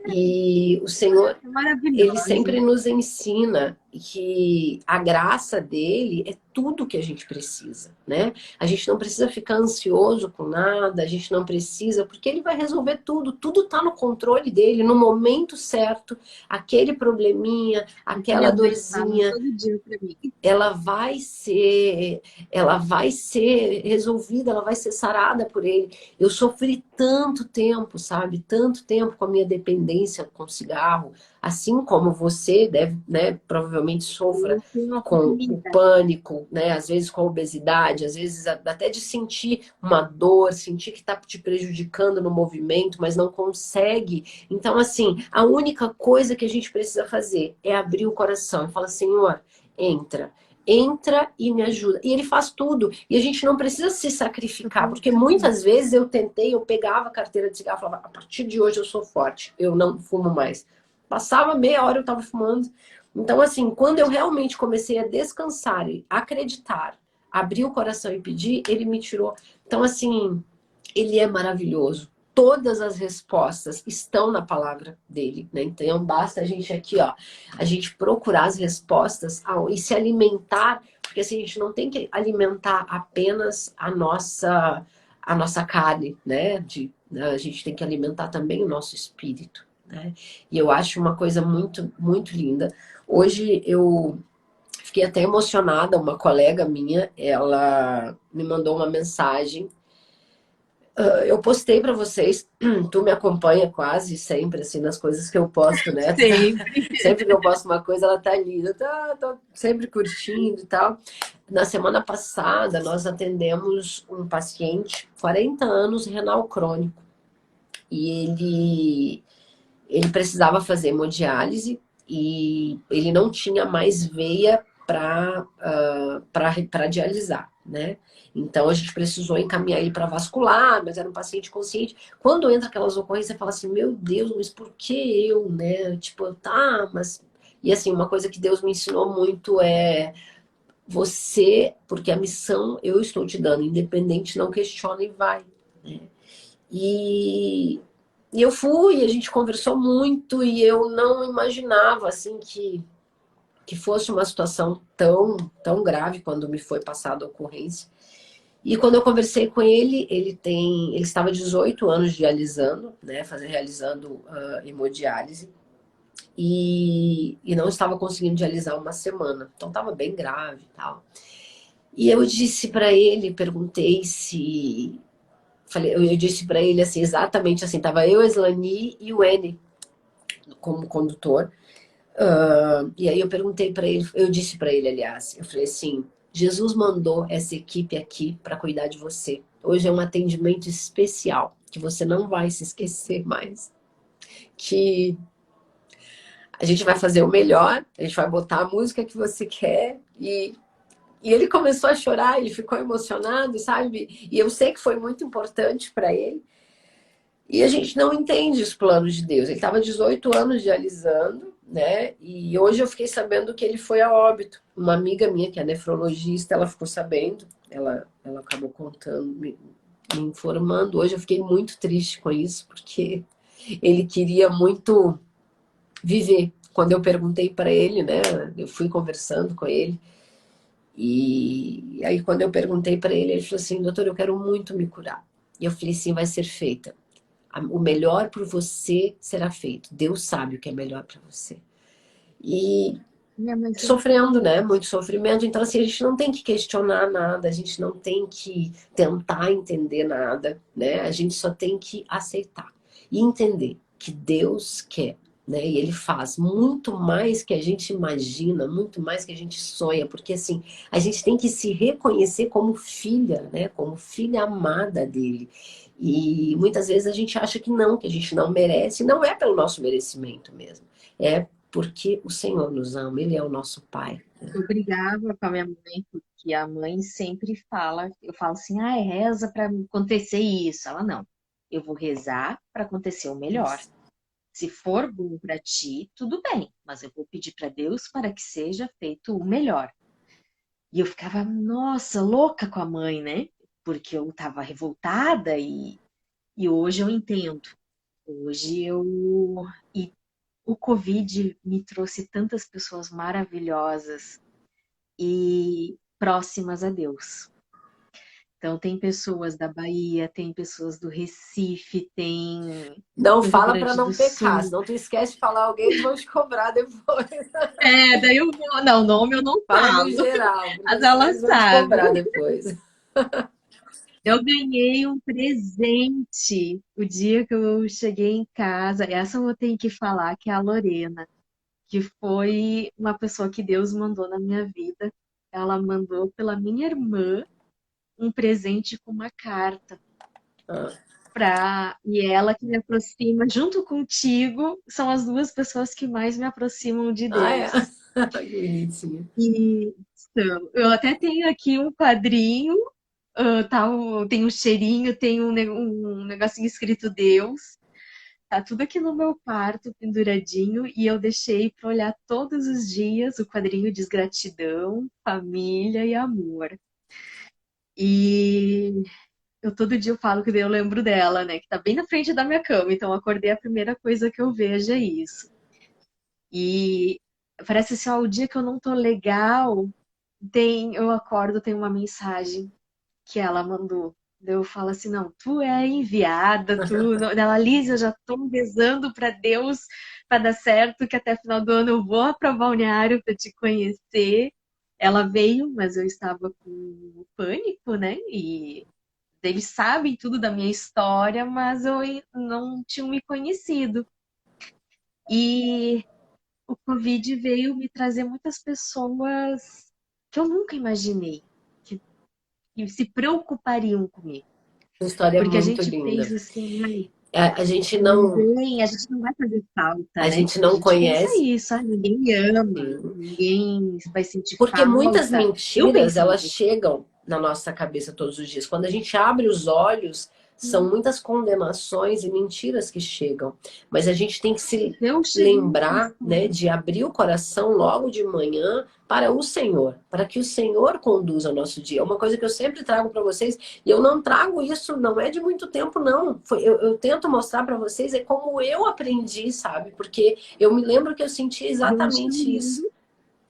E o Senhor, ele Maravilhosa. sempre nos ensina que a graça dele é tudo que a gente precisa, né? A gente não precisa ficar ansioso com nada, a gente não precisa, porque ele vai resolver tudo, tudo está no controle dele, no momento certo, aquele probleminha, aquela Minhas mães falam dorzinha, todo dia para mim. ela vai ser, ela vai ser resolvida, ela vai ser sarada por ele. Eu sofri tanto tempo, sabe? Tanto tempo com a minha dependência com cigarro, assim como você deve, né, provavelmente sofra Eu tenho uma com o família. pânico, né? Às vezes com a obesidade, às vezes até de sentir uma dor, sentir que está te prejudicando no movimento, mas não consegue. Então, assim, a única coisa que a gente precisa fazer é abrir o coração e falar, Senhor, entra. entra e me ajuda. E ele faz tudo. E a gente não precisa se sacrificar, porque muitas vezes eu pegava a carteira de cigarro e falava, a partir de hoje eu sou forte, eu não fumo mais. Passava meia hora eu estava fumando. Então, assim, quando eu realmente comecei a descansar e acreditar, abrir o coração e pedir, ele me tirou. Então, assim, ele é maravilhoso. Todas as respostas estão na palavra dele, né? Então basta a gente aqui, ó, a gente procurar as respostas e se alimentar, porque assim, a gente não tem que alimentar apenas a nossa carne, né? A gente tem que alimentar também o nosso espírito, né? E eu acho uma coisa muito, muito linda. Hoje eu fiquei até emocionada, uma colega minha, ela me mandou uma mensagem. Eu postei para vocês, tu me acompanha quase sempre, assim, nas coisas que eu posto, né? Sempre. Sempre que eu posto uma coisa, ela tá ali. Eu tô sempre curtindo e tal. Na semana passada, nós atendemos um paciente, 40 anos, renal crônico. E ele precisava fazer hemodiálise e ele não tinha mais veia para dialisar, né? Então a gente precisou encaminhar ele para vascular, mas era um paciente consciente. Quando entra aquelas ocorrências, você fala assim: meu Deus, mas por que eu, né? Tipo, tá, mas. E assim, uma coisa que Deus me ensinou muito é você, porque a missão eu estou te dando, independente, não questiona e vai, né? E, e eu fui, a gente conversou muito e eu não imaginava assim que fosse uma situação tão grave quando me foi passada a ocorrência. E quando eu conversei com ele, ele estava 18 anos dialisando, né, realizando hemodiálise e não estava conseguindo dialisar uma semana. Então estava bem grave e tal. E eu disse para ele, perguntei se eu disse para ele assim, exatamente assim, tava eu, a Slani e o N como condutor. E aí eu perguntei para ele, eu disse para ele, aliás, eu falei assim, Jesus mandou essa equipe aqui para cuidar de você. Hoje é um atendimento especial, que você não vai se esquecer mais. Que a gente vai fazer o melhor, a gente vai botar a música que você quer e ele começou a chorar, ele ficou emocionado, sabe? E eu sei que foi muito importante para ele. E a gente não entende os planos de Deus. Ele estava 18 anos dialisando, né? E hoje eu fiquei sabendo que ele foi a óbito. Uma amiga minha, que é nefrologista, ela ficou sabendo, ela acabou contando, me informando. Hoje eu fiquei muito triste com isso, porque ele queria muito viver. Quando eu perguntei para ele, né? Eu fui conversando com ele. E aí, quando eu perguntei para ele, ele falou assim: doutor, eu quero muito me curar. E eu falei: sim, vai ser feita. O melhor por você será feito. Deus sabe o que é melhor para você. E Minha mãe sempre sofrendo, falou né? isso. Muito sofrimento. Então, assim, a gente não tem que questionar nada, a gente não tem que tentar entender nada, né? A gente só tem que aceitar e entender que Deus quer, né? E Ele faz muito mais que a gente imagina, muito mais que a gente sonha, porque assim, a gente tem que se reconhecer como filha, né? Como filha amada dele. E muitas vezes a gente acha que a gente não merece, não é pelo nosso merecimento mesmo. É porque o Senhor nos ama, Ele é o nosso Pai. Eu brigava com a minha mãe, porque a mãe sempre fala, eu falo assim, ah, reza para acontecer isso. Ela não. Eu vou rezar para acontecer o melhor. Isso. Se for bom para ti, tudo bem, mas eu vou pedir para Deus para que seja feito o melhor. E eu ficava, nossa, louca com a mãe, né? Porque eu estava revoltada e hoje eu entendo. Hoje eu. E o Covid me trouxe tantas pessoas maravilhosas e próximas a Deus. Então, tem pessoas da Bahia, tem pessoas do Recife, tem Não do Rio fala para Grande do não pecar, Sul. senão tu esquece de falar alguém, eles vão te cobrar depois. É, daí eu vou. Não, nome eu não Fala no falo, geral, porque mas senão ela eles vão te sabe. cobrar depois. Eu ganhei um presente o dia que eu cheguei em casa. Essa eu vou ter que falar, que é a Lorena, que foi uma pessoa que Deus mandou na minha vida. Ela mandou pela minha irmã um presente com uma carta. Ah, E ela que me aproxima, junto contigo, são as duas pessoas que mais me aproximam de ah, é? Deus. Que bonitinho. E então, eu até tenho aqui um quadrinho, tem um cheirinho, tem um negocinho escrito Deus. Tá tudo aqui no meu quarto, penduradinho, e eu deixei para olhar todos os dias. O quadrinho diz gratidão, família e amor. E todo dia eu falo que daí eu lembro dela, né? Que tá bem na frente da minha cama. Então, eu acordei, a primeira coisa que eu vejo é isso. E parece assim, ó, o dia que eu não tô legal, eu acordo, tem uma mensagem que ela mandou. Eu falo assim, não, tu é enviada, tu. Ela, Liz, eu já tô rezando para Deus para dar certo, que até final do ano eu vou para Balneário para te conhecer. Ela veio, mas eu estava com pânico, né? E eles sabem tudo da minha história, mas eu não tinham me conhecido. E o Covid veio me trazer muitas pessoas que eu nunca imaginei que se preocupariam comigo. Uma história Porque a muito gente linda. pensa assim, ai, a gente não vai fazer falta, A né? gente A não gente pensa conhece. isso, ninguém ama, Sim. ninguém vai sentir Porque muitas falta. Eu mentiras, pensava elas assim, chegam na nossa cabeça todos os dias. Quando a gente abre os olhos, são muitas condenações e mentiras que chegam. Mas a gente tem que se eu cheguei a lembrar, né, pensar, de abrir o coração logo de manhã para o Senhor, para que o Senhor conduza o nosso dia. É uma coisa que eu sempre trago para vocês, e eu não trago isso, não é de muito tempo, não. Eu tento mostrar para vocês é como eu aprendi, sabe? Porque eu me lembro que eu sentia Deus exatamente isso. chamando,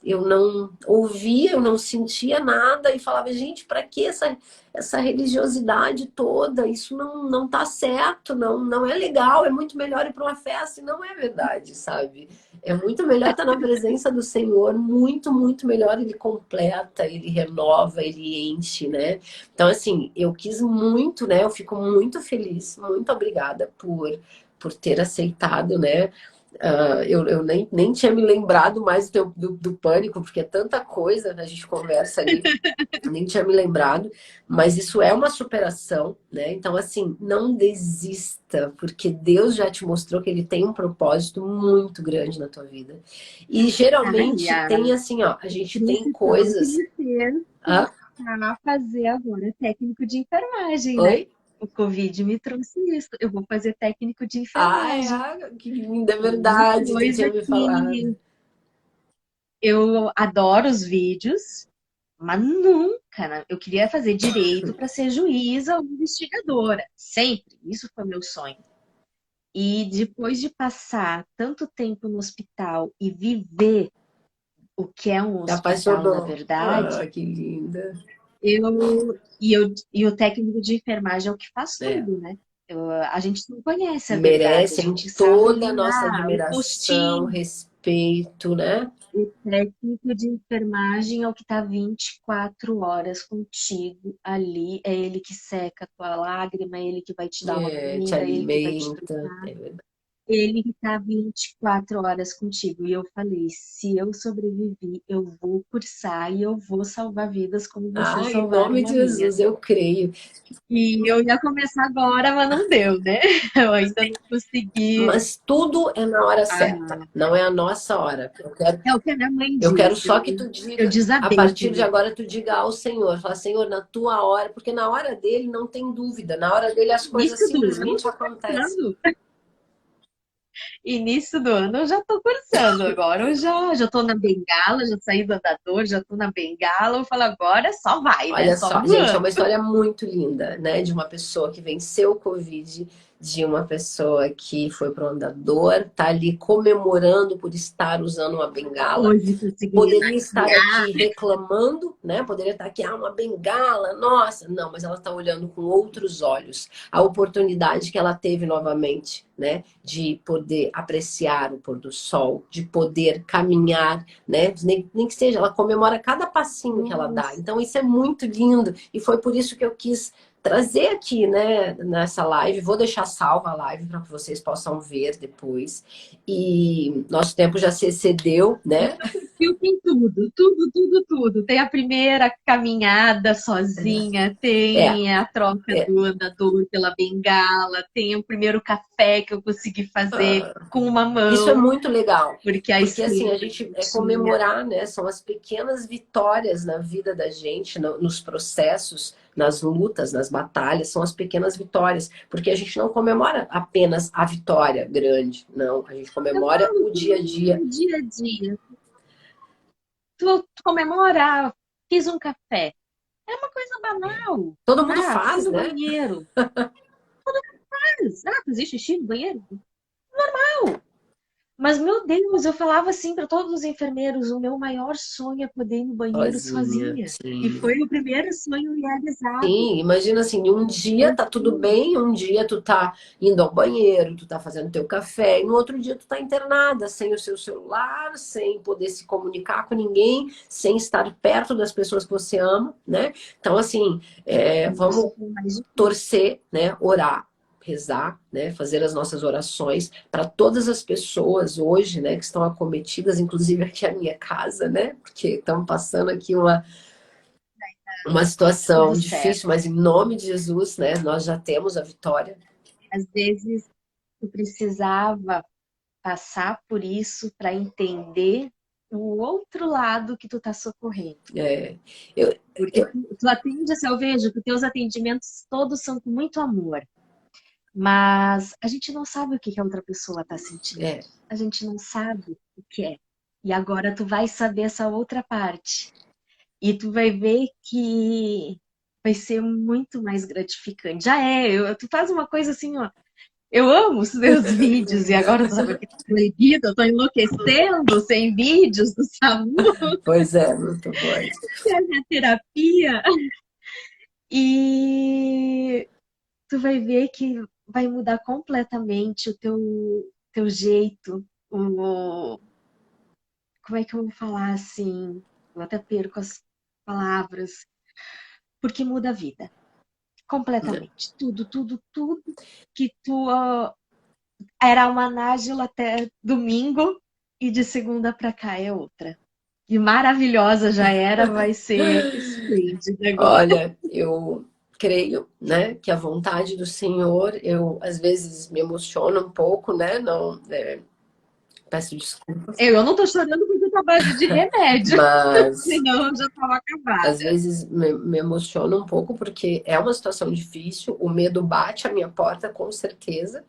Eu não ouvia, eu não sentia nada e falava, gente, para que essa religiosidade toda? Isso não tá certo, não é legal, é muito melhor ir para uma festa, e não é verdade, sabe? É muito melhor estar na presença do Senhor, muito, muito melhor. Ele completa, ele renova, ele enche, né? Então, assim, eu quis muito, né? Eu fico muito feliz, muito obrigada por ter aceitado, né? Eu nem tinha me lembrado mais do pânico, porque é tanta coisa, né, a gente conversa ali, nem tinha me lembrado, mas isso é uma superação, né? Então, assim, não desista, porque Deus já te mostrou que Ele tem um propósito muito grande na tua vida. E ai, geralmente tem assim, ó, a gente tem trouxe tanto coisas. você Ah, para fazer agora técnico de enfermagem, né? oi? O Covid me trouxe isso. Eu vou fazer técnico de Ai, enfermagem. que linda, é Uma verdade, tu coisa tinha me falado. que eu adoro os vídeos, mas nunca, né? Eu queria fazer direito para ser juíza ou investigadora. Sempre. Isso foi meu sonho. E depois de passar tanto tempo no hospital e viver o que é um Se hospital, na apaixonou. verdade, Ah, que linda. e o técnico de enfermagem é o que faz É. tudo, né? A gente não conhece a verdade, a Merecem gente sabe toda ali, a nossa o admiração, postinho. respeito, né? O técnico de enfermagem é o que está 24 horas contigo ali. É ele que seca a tua lágrima, é ele que vai te dar uma É, te comida, é ele que vai te alimenta. trocar. É verdade. Ele que está 24 horas contigo. E eu falei: se eu sobrevivi, eu vou cursar e eu vou salvar vidas como vocês Ah, em salvaram nome de a minha. Jesus, eu creio. E eu ia começar agora, mas não deu, né? Eu ainda não consegui. Mas tudo é na hora certa, Ah, não é a nossa hora. é o que a minha mãe Eu quero disse. só que tu Eu diga, a desabei de partir de mim. agora, tu diga ao Senhor, fala, Senhor, na tua hora, porque na hora dele não tem dúvida, na hora dele as coisas Início do ano eu simplesmente tô acontecem. cursando. Início do ano eu já tô cursando. Agora eu já tô na bengala, já saí do andador, já tô na bengala. Eu falo, agora só vai, né? Olha Só só, gente, é uma voando. história muito linda, né? De uma pessoa que venceu o Covid, de uma pessoa que foi para o andador, tá ali comemorando por estar usando uma bengala. Hoje consegui me Poderia estar maquiar. aqui reclamando, né? Poderia estar aqui, uma bengala, nossa. Não, mas ela está olhando com outros olhos a oportunidade que ela teve novamente, né? De poder apreciar o pôr do sol, de poder caminhar, né? Nem que seja, ela comemora cada passinho que ela dá. Nossa, Então isso é muito lindo e foi por isso que eu quis trazer aqui, né, nessa live. Vou deixar salva a live para que vocês possam ver depois. E nosso tempo já se excedeu, né? Eu tenho tudo, tudo, tudo, tudo. Tem a primeira caminhada sozinha, É, tem a troca é. do andador pela bengala, tem o primeiro café que eu consegui fazer Ah, com uma isso é mão, muito legal, porque a porque assim, a esquerda gente não é tinha. comemorar, né? São as pequenas vitórias na vida da gente, nos processos, nas lutas, nas batalhas, são as pequenas vitórias, porque a gente não comemora apenas a vitória grande, não, a gente Eu comemora falo o que dia a dia. no dia a dia, tu comemora, fiz um café. É uma coisa banal. Todo mundo Ah, fui faz, no né? banheiro. Ah, fazer xixi no banheiro? Mas, meu Deus, eu falava assim para todos os enfermeiros: o meu maior sonho é poder ir no banheiro Sozinha, sozinha. E sim. foi o primeiro sonho realizado. Sim, imagina assim, um dia Foi tá tudo tudo. bem, um dia tu tá indo ao banheiro, tu tá fazendo teu café, e no outro dia tu tá internada, sem o seu celular, sem poder se comunicar com ninguém, sem estar perto das pessoas que você ama, né? Então, assim, Isso vamos foi mais difícil. torcer, né? Orar, rezar, né? Fazer as nossas orações para todas as pessoas hoje, né? Que estão acometidas, inclusive aqui a minha casa, né? Porque estamos passando aqui uma Tudo situação certo. difícil, mas em nome de Jesus, né, nós já temos a vitória. Às vezes, tu precisava passar por isso para entender o outro lado que tu tá socorrendo. É, eu, Porque eu, tu atende, assim, eu vejo que teus atendimentos todos são com muito amor. Mas a gente não sabe o que que a outra pessoa está sentindo. é, A gente não sabe o que é. E agora tu vai saber essa outra parte. E tu vai ver que vai ser muito mais gratificante. Já é, tu faz uma coisa assim, ó. Eu amo os meus vídeos e agora tu sabe o que tá proibido, eu tô enlouquecendo sem vídeos do SAMU, pois é, muito bom. sem a minha terapia. E tu vai ver que vai mudar completamente o teu jeito, como é que eu vou falar assim? Eu até perco as palavras, porque muda a vida completamente. Tudo, tudo, tudo que tu era uma Nájila até domingo e de segunda para cá é outra. E maravilhosa já era, vai ser esplêndida agora. Olha, eu creio, né, que a vontade do Senhor, eu às vezes me emociono um pouco, né, não, peço desculpas, Eu não tô chorando porque eu tô à base de remédio, mas senão eu já tava às acabada. vezes me emociona um pouco porque é uma situação difícil, o medo bate à minha porta com certeza.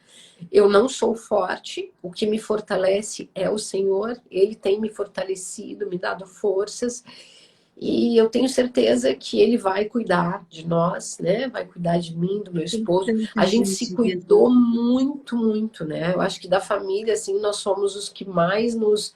Eu não sou forte, o que me fortalece é o Senhor, Ele tem me fortalecido, me dado forças, e eu tenho certeza que Ele vai cuidar de nós, né? Vai cuidar de mim, do meu Tem esposo. tanta A gente se gente mesmo. cuidou muito, muito, né? Eu acho que da família, assim, nós somos os que mais nos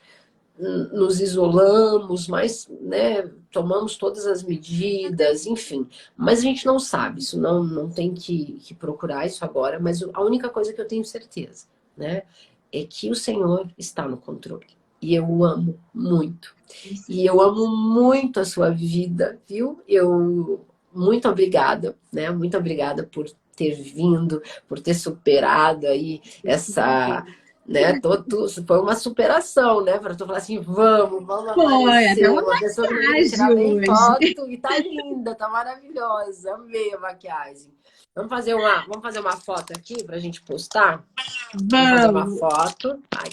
isolamos, mas, né, tomamos todas as medidas, enfim. Mas a gente não sabe, isso não tem que procurar isso agora, mas a única coisa que eu tenho certeza, né, é que o Senhor está no controle. E eu o amo muito. Com E eu amo certeza. muito a sua vida, viu? Muito obrigada, né? Muito obrigada por ter vindo, por ter superado aí Eu que essa, agradeço. né? Foi uma superação, né? Para tu falar assim, vamos Foi, até aparecer. uma Uma pessoa que não queria tirar maquiagem nem hoje. foto e tá linda, tá maravilhosa. Amei a maquiagem. Vamos fazer uma foto aqui pra gente postar? Vamos fazer uma Vamos. foto. Ai,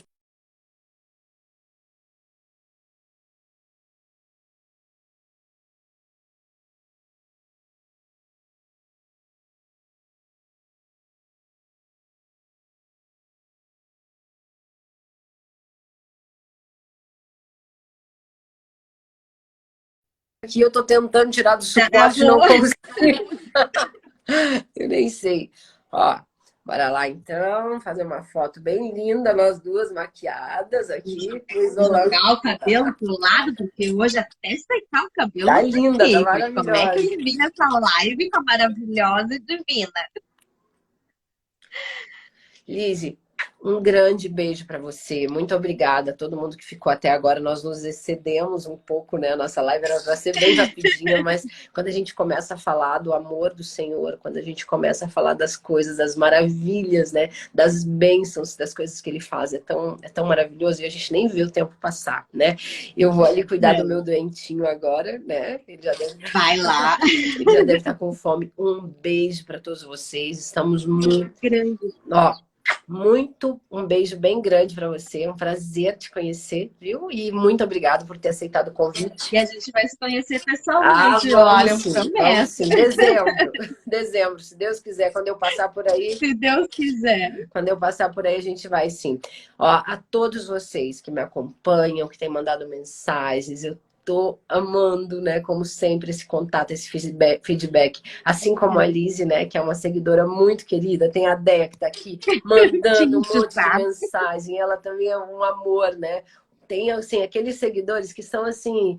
aqui eu tô tentando tirar do suporte, não Travou. consigo. Eu nem sei. Ó, bora lá então, fazer uma foto bem linda, nós duas maquiadas aqui, com isolante. Jogar o cabelo pro lado, porque hoje até secar o cabelo Tá não linda, tá teve. Como é que maravilhosa. eu vim nessa live com a maravilhosa e divina? Lizzy, Um grande beijo para você. Muito obrigada a todo mundo que ficou até agora. Nós nos excedemos um pouco, né? A nossa live era para ser bem rapidinha, mas quando a gente começa a falar do amor do Senhor, quando a gente começa a falar das coisas, das maravilhas, né? Das bênçãos, das coisas que ele faz, é tão maravilhoso e a gente nem vê o tempo passar, né? Eu vou ali cuidar do meu doentinho agora, né? Ele já deve, Vai lá. ele já deve estar com fome. Um beijo para todos vocês. Estamos muito, Grande. ó, um beijo bem grande para você, é um prazer te conhecer, viu? E muito obrigado por ter aceitado o convite. E a gente vai se conhecer Ah, pessoalmente, olha, eu vamos prometo. sim, dezembro, dezembro, se Deus quiser, quando eu passar por aí, Se Deus quiser. quando eu passar por aí a gente vai sim. Ó, a todos vocês que me acompanham, que têm mandado mensagens, eu tô amando, né, como sempre, esse contato, esse feedback. Assim como a Lise, né, que é uma seguidora muito querida, tem a Deia que tá aqui mandando um Gente, monte de tá? mensagem. Ela também é um amor, né? Tem, assim, aqueles seguidores que são, assim,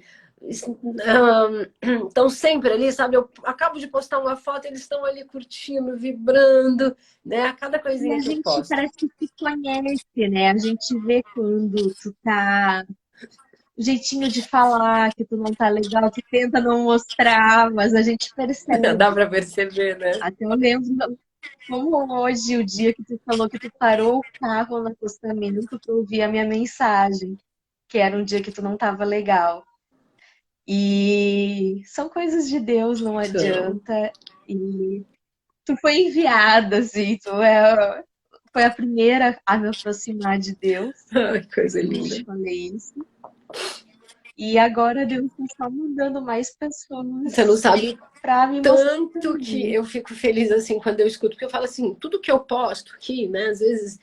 estão sempre ali, sabe? Eu acabo de postar uma foto, eles estão ali curtindo, vibrando, né? A cada E coisinha a que eu gente posto. parece que se conhece, né? A gente vê quando tu tá... O jeitinho de falar, que tu não tá legal, tu tenta não mostrar, mas a gente Dá percebe. para perceber, né? Até eu lembro como hoje, o dia que tu falou que tu parou o carro no acostamento pra ouvir a minha mensagem, que era um dia que tu não tava legal. E são coisas de Deus, não Então, adianta. E tu foi enviada, assim, foi a primeira a me aproximar de Deus. ai, que coisa Sempre linda. te falei isso. E agora Deus está só mandando mais Você não pessoas sabe para me mostrar o tanto que caminho. eu fico feliz assim quando eu escuto, porque eu falo assim, tudo que eu posto aqui, né? Às vezes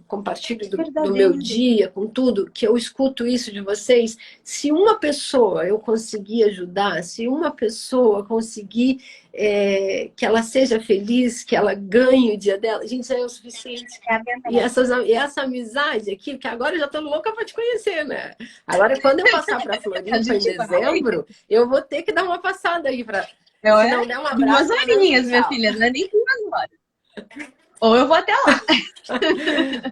compartilho do meu Verdadeiro. dia com tudo, que eu escuto isso de vocês. Se uma pessoa eu conseguir ajudar, se uma pessoa conseguir que ela seja feliz, que ela ganhe o dia dela, gente, já é o suficiente. É a minha E, meta. essa amizade aqui, porque agora eu já tô louca para te conhecer, né? Agora, quando eu passar para A Floripa em gente vai. dezembro, eu vou ter que dar uma passada aí para. Eu Se é não der um 2 abraço, pelo menos um horinhas, minha tchau. filha, não é nem 2 horas. Ou eu vou até lá.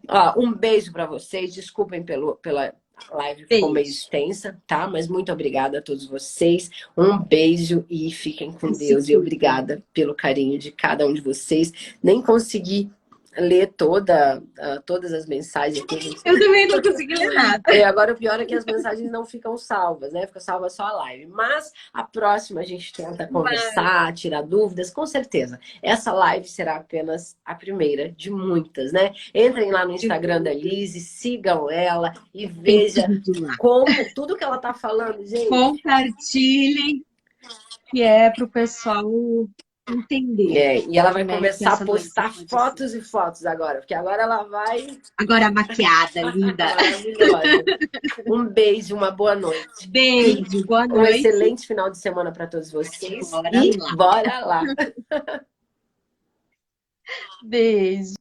Ó, um beijo para vocês. Desculpem pela live, ficou meio Beijo. extensa, tá? Mas muito obrigada a todos vocês. Um beijo e fiquem com Se Deus. E cuidem. obrigada pelo carinho de cada um de vocês. Nem consegui ler todas as mensagens aqui. Eu também não consegui ler nada. Agora o pior é que as mensagens não ficam salvas, né? Fica salva só a live. Mas a próxima a gente tenta Mas, conversar, tirar dúvidas, com certeza. Essa live será apenas a primeira de muitas, né? Entrem lá no de Instagram da muitas, Lizzy, sigam ela e tem veja tudo lá. como tudo que ela tá falando, gente. Compartilhem, que é para o pessoal entender E ela vai como é que começar a essa doença postar pode ser. fotos e fotos agora, porque agora ela vai Agora maquiada, linda. maravilhosa. Um beijo, uma boa noite. Beijo, boa Um noite. excelente final de semana para todos vocês. Bora E lá. bora lá! Beijo.